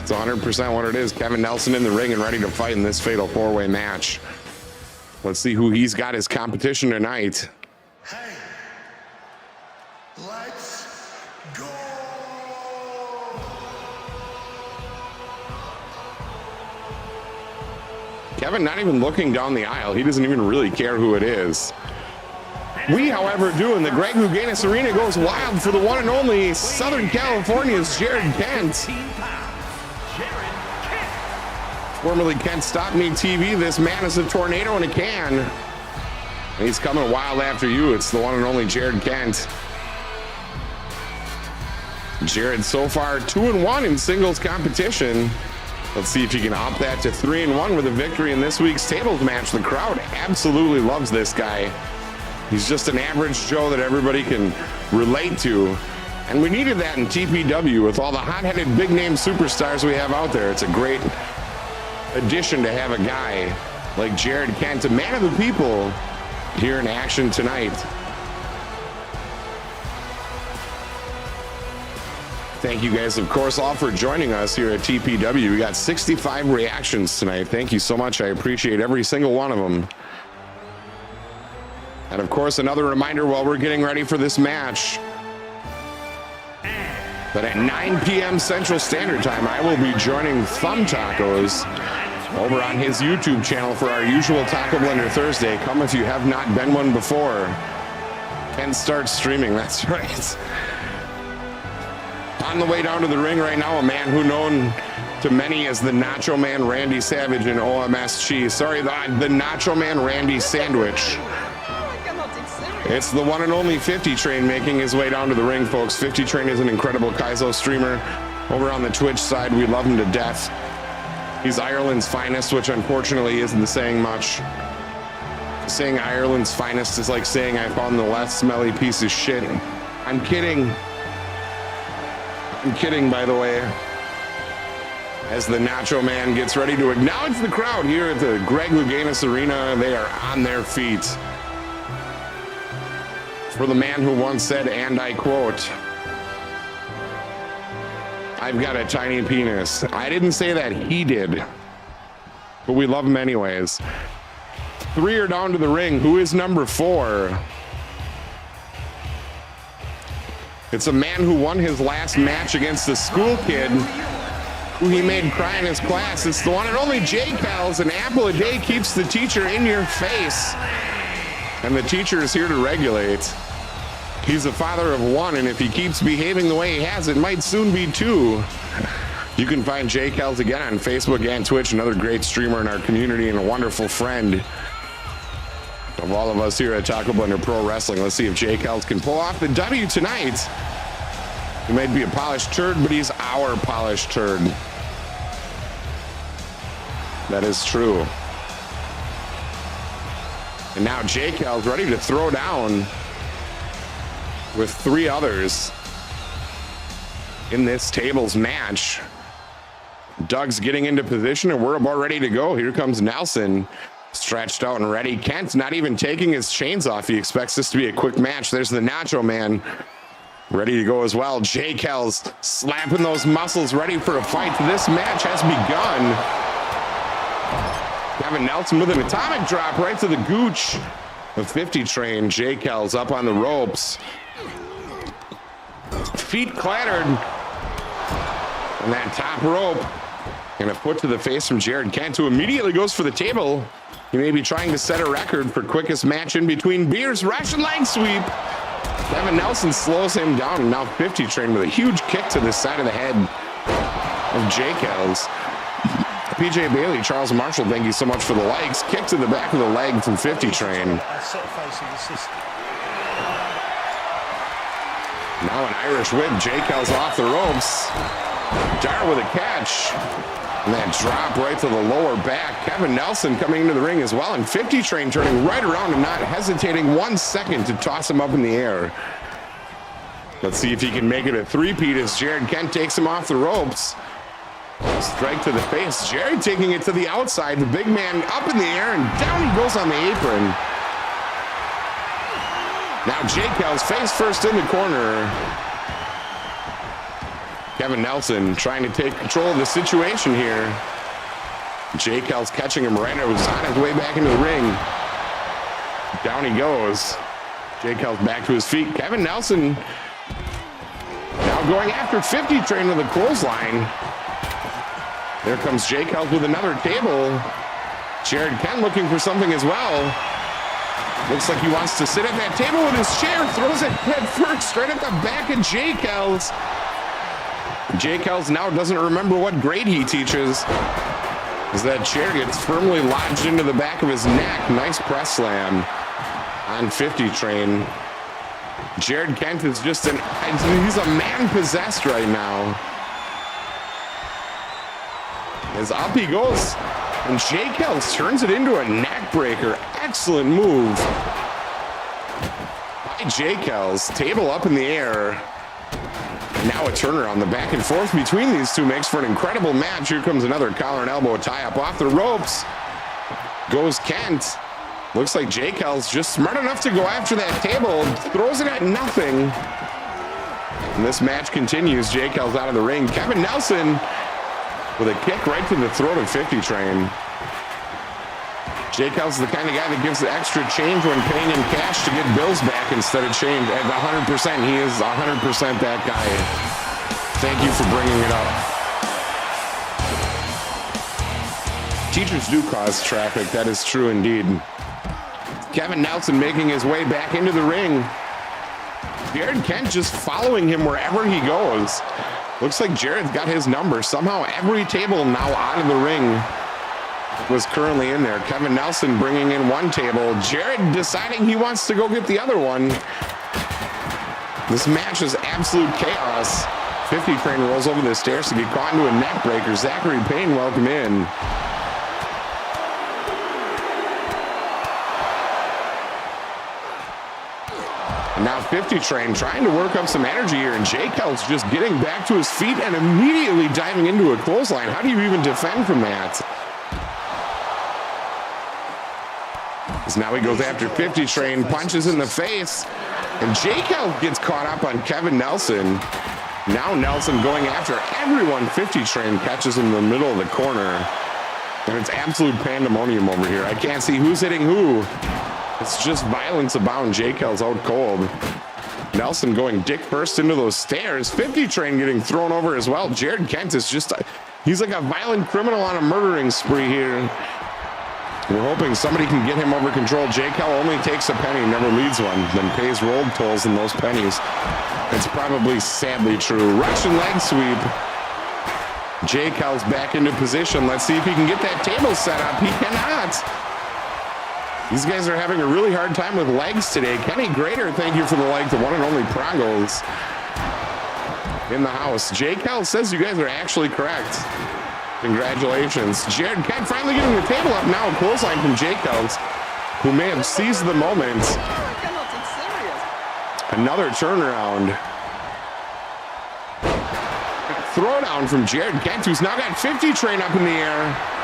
It's 100% what it is. Kevin Nelson in the ring and ready to fight in this fatal four-way match. Let's see who he's got as competition tonight. Hey, let's go. Kevin not even looking down the aisle. He doesn't even really care who it is. We, however, do, and the Greg Louganis Arena goes wild for the one and only Southern California's Jared Kent. Formerly Kent Stop Me TV, this man is a tornado in a can. And he's coming wild after you. It's the one and only Jared Kent. Jared so far 2-1 in singles competition. Let's see if he can up that to 3-1 with a victory in this week's tables match. The crowd absolutely loves this guy. He's just an average Joe that everybody can relate to. And we needed that in TPW with all the hot-headed big-name superstars we have out there. It's a great addition to have a guy like Jared Kent, a man of the people, here in action tonight. Thank you guys, of course, all for joining us here at TPW. We got 65 reactions tonight. Thank you so much. I appreciate every single one of them. And of course, another reminder while we're getting ready for this match that at 9 p.m. Central Standard Time, I will be joining Thumb Tacos over on his YouTube channel for our usual Tacoblender Thursday. Come if you have not been one before and start streaming. That's right. On the way down to the ring right now, a man who known to many as the Nacho Man Randy Savage in OMS Cheese. Sorry, the Nacho Man Randy Sandwich. It's the one and only 50 Train making his way down to the ring, folks. 50 Train is an incredible Kaizo streamer over on the Twitch side. We love him to death. He's Ireland's finest, which unfortunately isn't saying much. Saying Ireland's finest is like saying I found the less smelly piece of shit. I'm kidding. I'm kidding, by the way. As the Nacho Man gets ready to acknowledge the crowd here at the Greg Louganis Arena, they are on their feet. For the man who once said, and I quote, I've got a tiny penis. I didn't say that, he did. But we love him anyways. 3 are down to the ring. Who is number 4? It's a man who won his last match against a school kid who he made cry in his class. It's the one and only Jay Cal's. An apple a day keeps the teacher in your face. And the teacher is here to regulate. He's a father of 1, and if he keeps behaving the way he has, it might soon be 2. You can find Jay Cal's again on Facebook and Twitch, another great streamer in our community and a wonderful friend of all of us here at Tacoblender Pro Wrestling. Let's see if Jay Cal's can pull off the W tonight. He might be a polished turd, but he's our polished turd. That is true. And now Jay Cal's ready to throw down with 3 others in this tables match. Doug's getting into position and we're about ready to go. Here comes Nelson, stretched out and ready. Kent's not even taking his chains off. He expects this to be a quick match. There's the Nacho Man ready to go as well. Jay Cal's slapping those muscles, ready for a fight. This match has begun. Kevin Nelson with an atomic drop right to the gooch of 50 Train. Jay Cal's up on the ropes. Feet clattered on that top rope. And a foot to the face from Jared Kent, who immediately goes for the table. He may be trying to set a record for quickest match in between beers. Russian leg sweep. Kevin Nelson slows him down, and now 50 Train with a huge kick to the side of the head of Jay Kells. PJ Bailey, Charles Marshall, thank you so much for the likes. Kick to the back of the leg from 50 Train. Now an Irish whip. Jay Kells off the ropes. Dar with a catch. And that drop right to the lower back. Kevin Nelson coming into the ring as well. And 50 Train turning right around and not hesitating 1 second to toss him up in the air. Let's see if he can make it a three-peat as Jared Kent takes him off the ropes. Strike to the face. Jared taking it to the outside. The big man up in the air and down he goes on the apron. Now Jay Kells face first in the corner. Kevin Nelson trying to take control of the situation here. Jay Kells catching him right. It was on his way back into the ring. Down he goes. Jay Kells back to his feet. Kevin Nelson now going after 50 Train with a clothesline. There comes Jay Kells with another table. Jared Kent looking for something as well. Looks like he wants to sit at that table with his chair. Throws it head first right at the back of Jay Kells. Jay Kells now doesn't remember what grade he teaches, as that chair gets firmly lodged into the back of his neck. Nice press slam on 50 Train. Jared Kent is just he's a man possessed right now. As up he goes, and Jay Kells turns it into a neck breaker. Excellent move by Jay Kells. Table up in the air. Now a turnaround. The back and forth between these two makes for an incredible match. Here comes another collar and elbow tie up off the ropes. Goes Kent. Looks like Jay Kells just smart enough to go after that table. Throws it at nothing. And this match continues. Jay Kells out of the ring. Kevin Nelson with a kick right to the throat of 50 Train. Jay Kells is the kind of guy that gives the extra change when paying in cash to get bills back instead of change. At 100%, he is 100% that guy. Thank you for bringing it up. Teachers do cause traffic. That is true indeed. Kevin Nelson making his way back into the ring. Jared Kent just following him wherever he goes. Looks like Jared's got his number. Somehow every table now out of the ring was currently in there. Kevin Nelson bringing in one table. Jared deciding he wants to go get the other one. This match is absolute chaos. 50 Train rolls over the stairs to get caught into a neck breaker. Zachary Payne, welcome in. And now 50 Train trying to work up some energy here, and Jay Kells just getting back to his feet and immediately diving into a clothesline. How do you even defend from that? As now he goes after 50 Train, punches in the face, and Jay Kells gets caught up on Kevin Nelson. Now Nelson going after everyone. 50 Train catches him in the middle of the corner, and it's absolute pandemonium over here. I can't see who's hitting who. It's just violence abound. Jay Kells out cold. Nelson going dick first into those stairs. 50 Train getting thrown over as well. Jared Kent is just, he's like a violent criminal on a murdering spree here. We're hoping somebody can get him over control. Jay Kells only takes a penny, never leads one, then pays rolled tolls in those pennies. It's probably sadly true. Russian leg sweep. Jay Kells back into position. Let's see if he can get that table set up. He cannot. These guys are having a really hard time with legs today. Kenny Grader, thank you for the like. The one and only Prongles in the house. Jay Kells says you guys are actually correct. Congratulations. Jared Kent finally getting the table up now. A clothesline from Jay Kells, who may have seized the moment. Another turnaround. Throwdown from Jared Kent, who's now got 50 Train up in the air.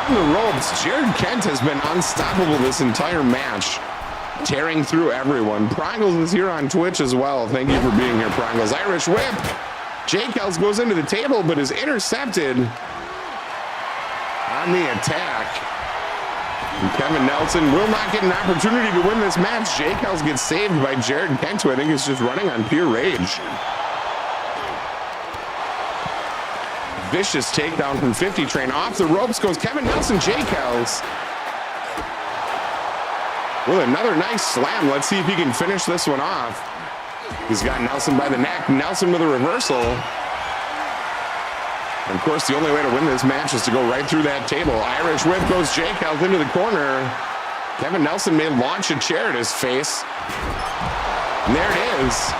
On the ropes, Jared Kent has been unstoppable this entire match, tearing through everyone. Prongles is here on Twitch as well. Thank you for being here, Prongles. Irish whip. Jay Kells goes into the table, but is intercepted on the attack. And Kevin Nelson will not get an opportunity to win this match. Jay Kells gets saved by Jared Kent, who I think is just running on pure rage. Vicious takedown from 50 Train. Off the ropes goes Kevin Nelson. Jay Kells with another nice slam. Let's see if he can finish this one off. He's got Nelson by the neck. Nelson with a reversal. And of course, the only way to win this match is to go right through that table. Irish whip goes Jay Kells into the corner. Kevin Nelson may launch a chair at his face. And there it is.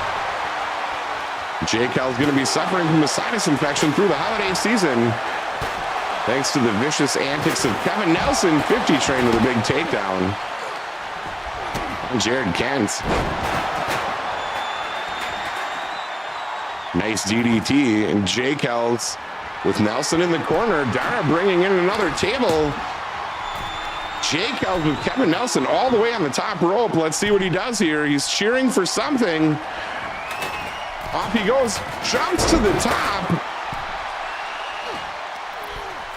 Jay Kells going to be suffering from a sinus infection through the holiday season, thanks to the vicious antics of Kevin Nelson. 50 Train with a big takedown. And Jared Kent. Nice DDT, and Jay Kells with Nelson in the corner. Dara bringing in another table. Jay Kells with Kevin Nelson all the way on the top rope. Let's see what he does here. He's cheering for something. Off he goes, jumps to the top.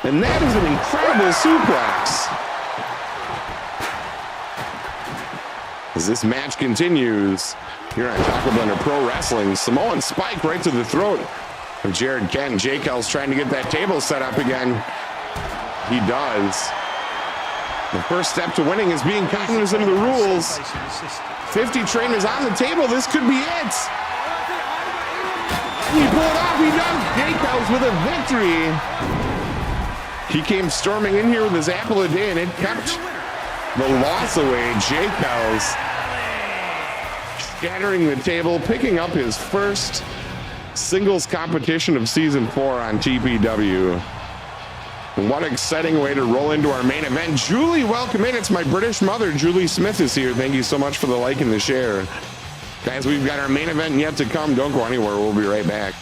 And that is an incredible suplex. As this match continues here on Tacoblender Pro Wrestling, Samoan spike right to the throat of Jared Kent. Jay Kells trying to get that table set up again. He does. The first step to winning is being cognizant of the rules. 50 trainers on the table. This could be it. He pulled off. He does. Jacobs with a victory. He came storming in here with his apple a day, and it kept the loss away. Jacobs shattering the table, picking up his first singles competition of season 4 on TPW. What an exciting way to roll into our main event. Julie, welcome in. It's my British mother, Julie Smith, is here. Thank you so much for the like and the share. Guys, we've got our main event yet to come. Don't go anywhere. We'll be right back.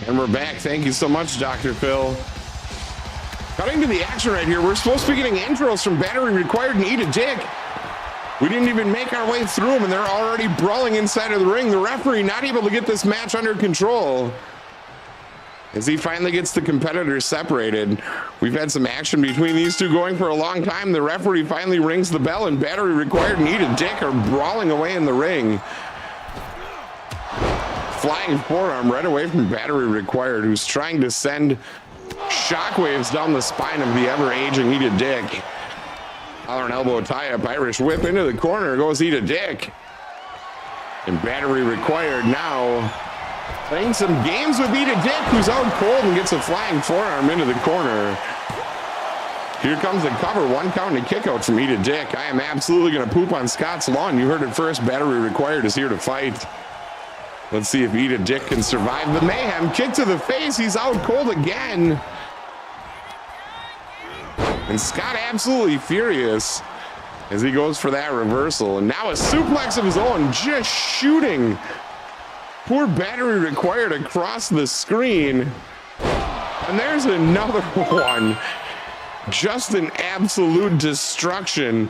And we're back. Thank you so much, Dr. Phil. Cutting to the action right here. We're supposed to be getting intros from Battery Required and Eat a Dick. We didn't even make our way through them, and they're already brawling inside of the ring. The referee not able to get this match under control as he finally gets the competitors separated. We've had some action between these two going for a long time. The referee finally rings the bell, and Battery Required and Eat a Dick are brawling away in the ring. Flying forearm right away from Battery Required, who's trying to send shockwaves down the spine of the ever-aging Eat a Dick. Collar and elbow tie-up, Irish whip into the corner, goes Eat a Dick. And Battery Required now playing some games with Eat a Dick, who's out cold and gets a flying forearm into the corner. Here comes the cover, 1 count and a kick out from Eat a Dick. I am absolutely going to poop on Scott's lawn. You heard it first, Battery Required is here to fight. Let's see if Eat a Dick can survive the mayhem. Kick to the face. He's out cold again. And Scott absolutely furious as he goes for that reversal. And now a suplex of his own, just shooting poor Battery Required across the screen. And there's another one. Just an absolute destruction.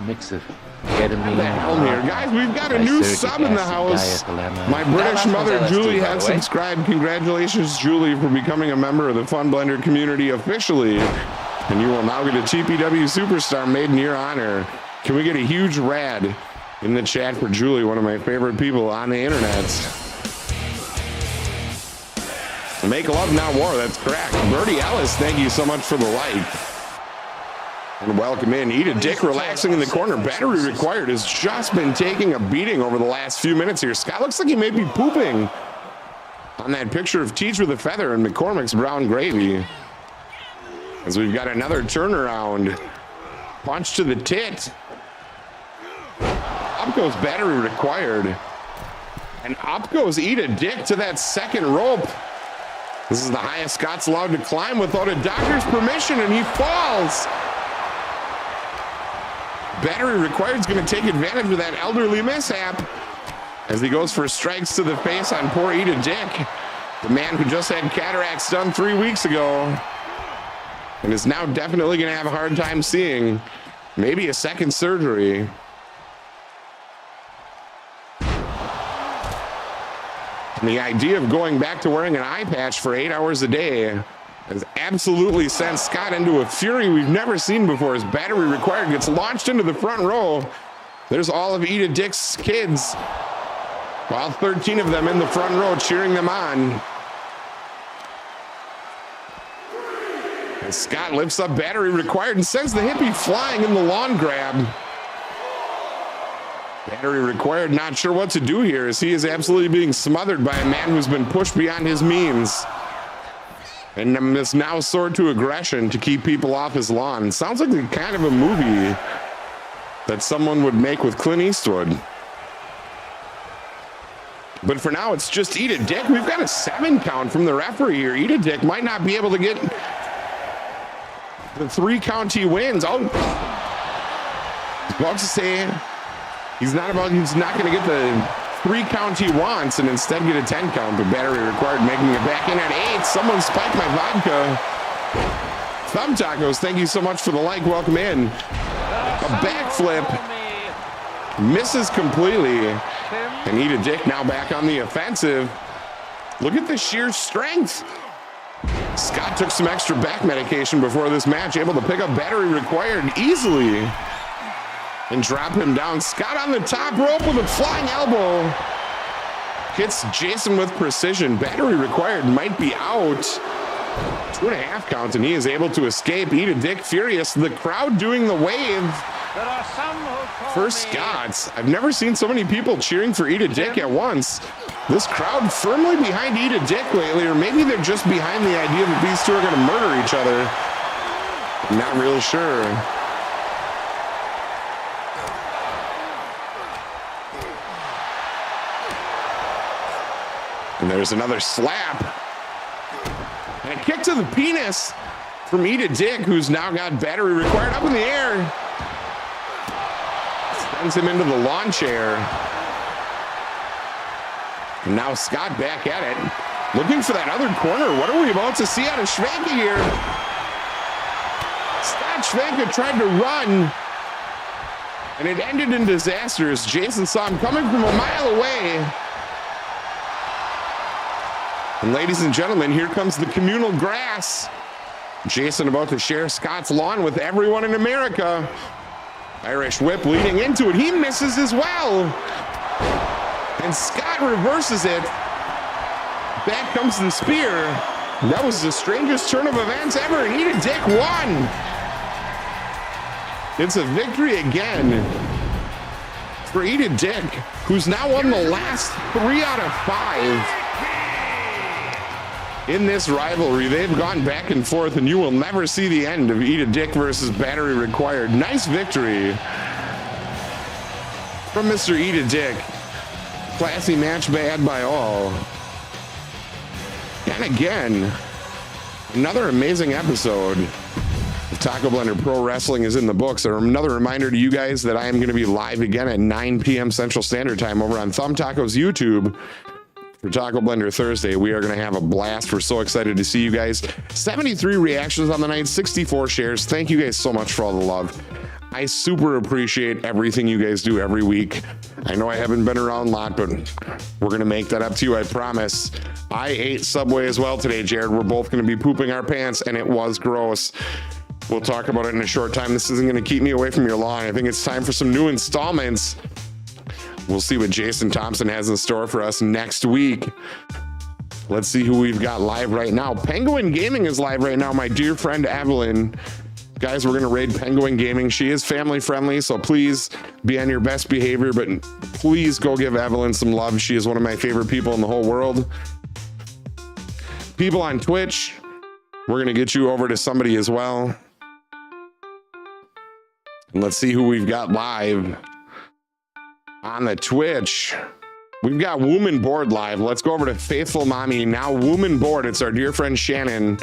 Mix of ketamine. The hell here, guys, we've got a new sub in the house. My British mother, Julie, has subscribed. Congratulations, Julie, for becoming a member of the Fun Blender community officially. And you will now get a TPW Superstar made in your honor. Can we get a huge rad in the chat for Julie, one of my favorite people on the internet? Make love, not war. That's correct. Birdie Ellis, thank you so much for the like. And welcome in. Eat a Dick relaxing in the corner. Battery Required has just been taking a beating over the last few minutes here. Scott looks like he may be pooping on that picture of Teach with a Feather and McCormick's brown gravy. As we've got another turnaround. Punch to the tit. Up goes Battery Required. And up goes Eat a Dick to that second rope. This is the highest Scott's allowed to climb without a doctor's permission, and he falls. Battery Required is going to take advantage of that elderly mishap as he goes for strikes to the face on poor Eat a Dick, the man who just had cataracts done 3 weeks ago and is now definitely going to have a hard time seeing, maybe a second surgery. And the idea of going back to wearing an eye patch for 8 hours a day has absolutely sent Scott into a fury we've never seen before. His battery required gets launched into the front row. There's all of Eat a Dick's kids, all 13 of them in the front row cheering them on. And Scott lifts up battery required and sends the hippie flying in the lawn grab. Battery required, not sure what to do here, as he is absolutely being smothered by a man who's been pushed beyond his means. And must now sword to aggression to keep people off his lawn. Sounds like the kind of a movie that someone would make with Clint Eastwood. But for now, it's just Eat a Dick. We've got a 7 count from the referee here. Eat a Dick might not be able to get the 3 count he wins. Oh, I was about to say he's not going to get the 3 count he wants and instead get a 10 count, but battery required, making it back in at 8. Someone spiked my vodka. Thumb Tacos, thank you so much for the like. Welcome in. A backflip misses completely, and Eat a Dick now back on the offensive. Look at the sheer strength. Scott took some extra back medication before this match, able to pick up battery required easily and drop him down. Scott on the top rope with a flying elbow. Hits Jason with precision. Battery required might be out. 2.5 counts, and he is able to escape. Eat a Dick furious. The crowd doing the wave for Scott. I've never seen so many people cheering for Eat a Dick at once. This crowd firmly behind Eat a Dick lately, or maybe they're just behind the idea that these two are going to murder each other. I'm not real sure. And there's another slap. And a kick to the penis from Eat a Dick, who's now got battery required up in the air. Sends him into the lawn chair. And now Scott back at it, looking for that other corner. What are we about to see out of Schwanke here? Scott Schwanke tried to run, and it ended in disaster as Jason saw him coming from a mile away. And ladies and gentlemen, here comes the communal grass. Jason about to share Scott's lawn with everyone in America. Irish whip leading into it. He misses as well. And Scott reverses it. Back comes the spear. That was the strangest turn of events ever. And Eat a Dick won. It's a victory again for Eat a Dick, who's now won the last 3 out of 5. In this rivalry, they've gone back and forth, and you will never see the end of Eat a Dick versus battery required. Nice victory from Mr. Eat a Dick. Classy match bad by all. And again, another amazing episode of Tacoblender Pro Wrestling is in the books. Another reminder to you guys that I am going to be live again at 9 p.m. Central Standard Time over on Thumb Tacos YouTube. For Tacoblender Thursday, we are going to have a blast. We're so excited to see you guys. 73 reactions on the night, 64 shares. Thank you guys so much for all the love. I super appreciate everything you guys do every week. I know I haven't been around a lot, but we're going to make that up to you, I promise. I ate Subway as well today, Jared. We're both going to be pooping our pants, and it was gross. We'll talk about it in a short time. This isn't going to keep me away from your lawn. I think it's time for some new installments. We'll see what Jason Thompson has in store for us next week. Let's see who we've got live right now. Penguin Gaming is live right now, my dear friend Evelyn. Guys, we're going to raid Penguin Gaming. She is family friendly, so please be on your best behavior, but please go give Evelyn some love. She is one of my favorite people in the whole world. People on Twitch, we're going to get you over to somebody as well. And let's see who we've got live. On the Twitch, we've got Woman Board live. Let's go over to Faithful Mommy. Now Woman Board, it's our dear friend Shannon.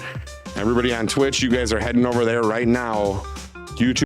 Everybody on Twitch, you guys are heading over there right now. YouTube.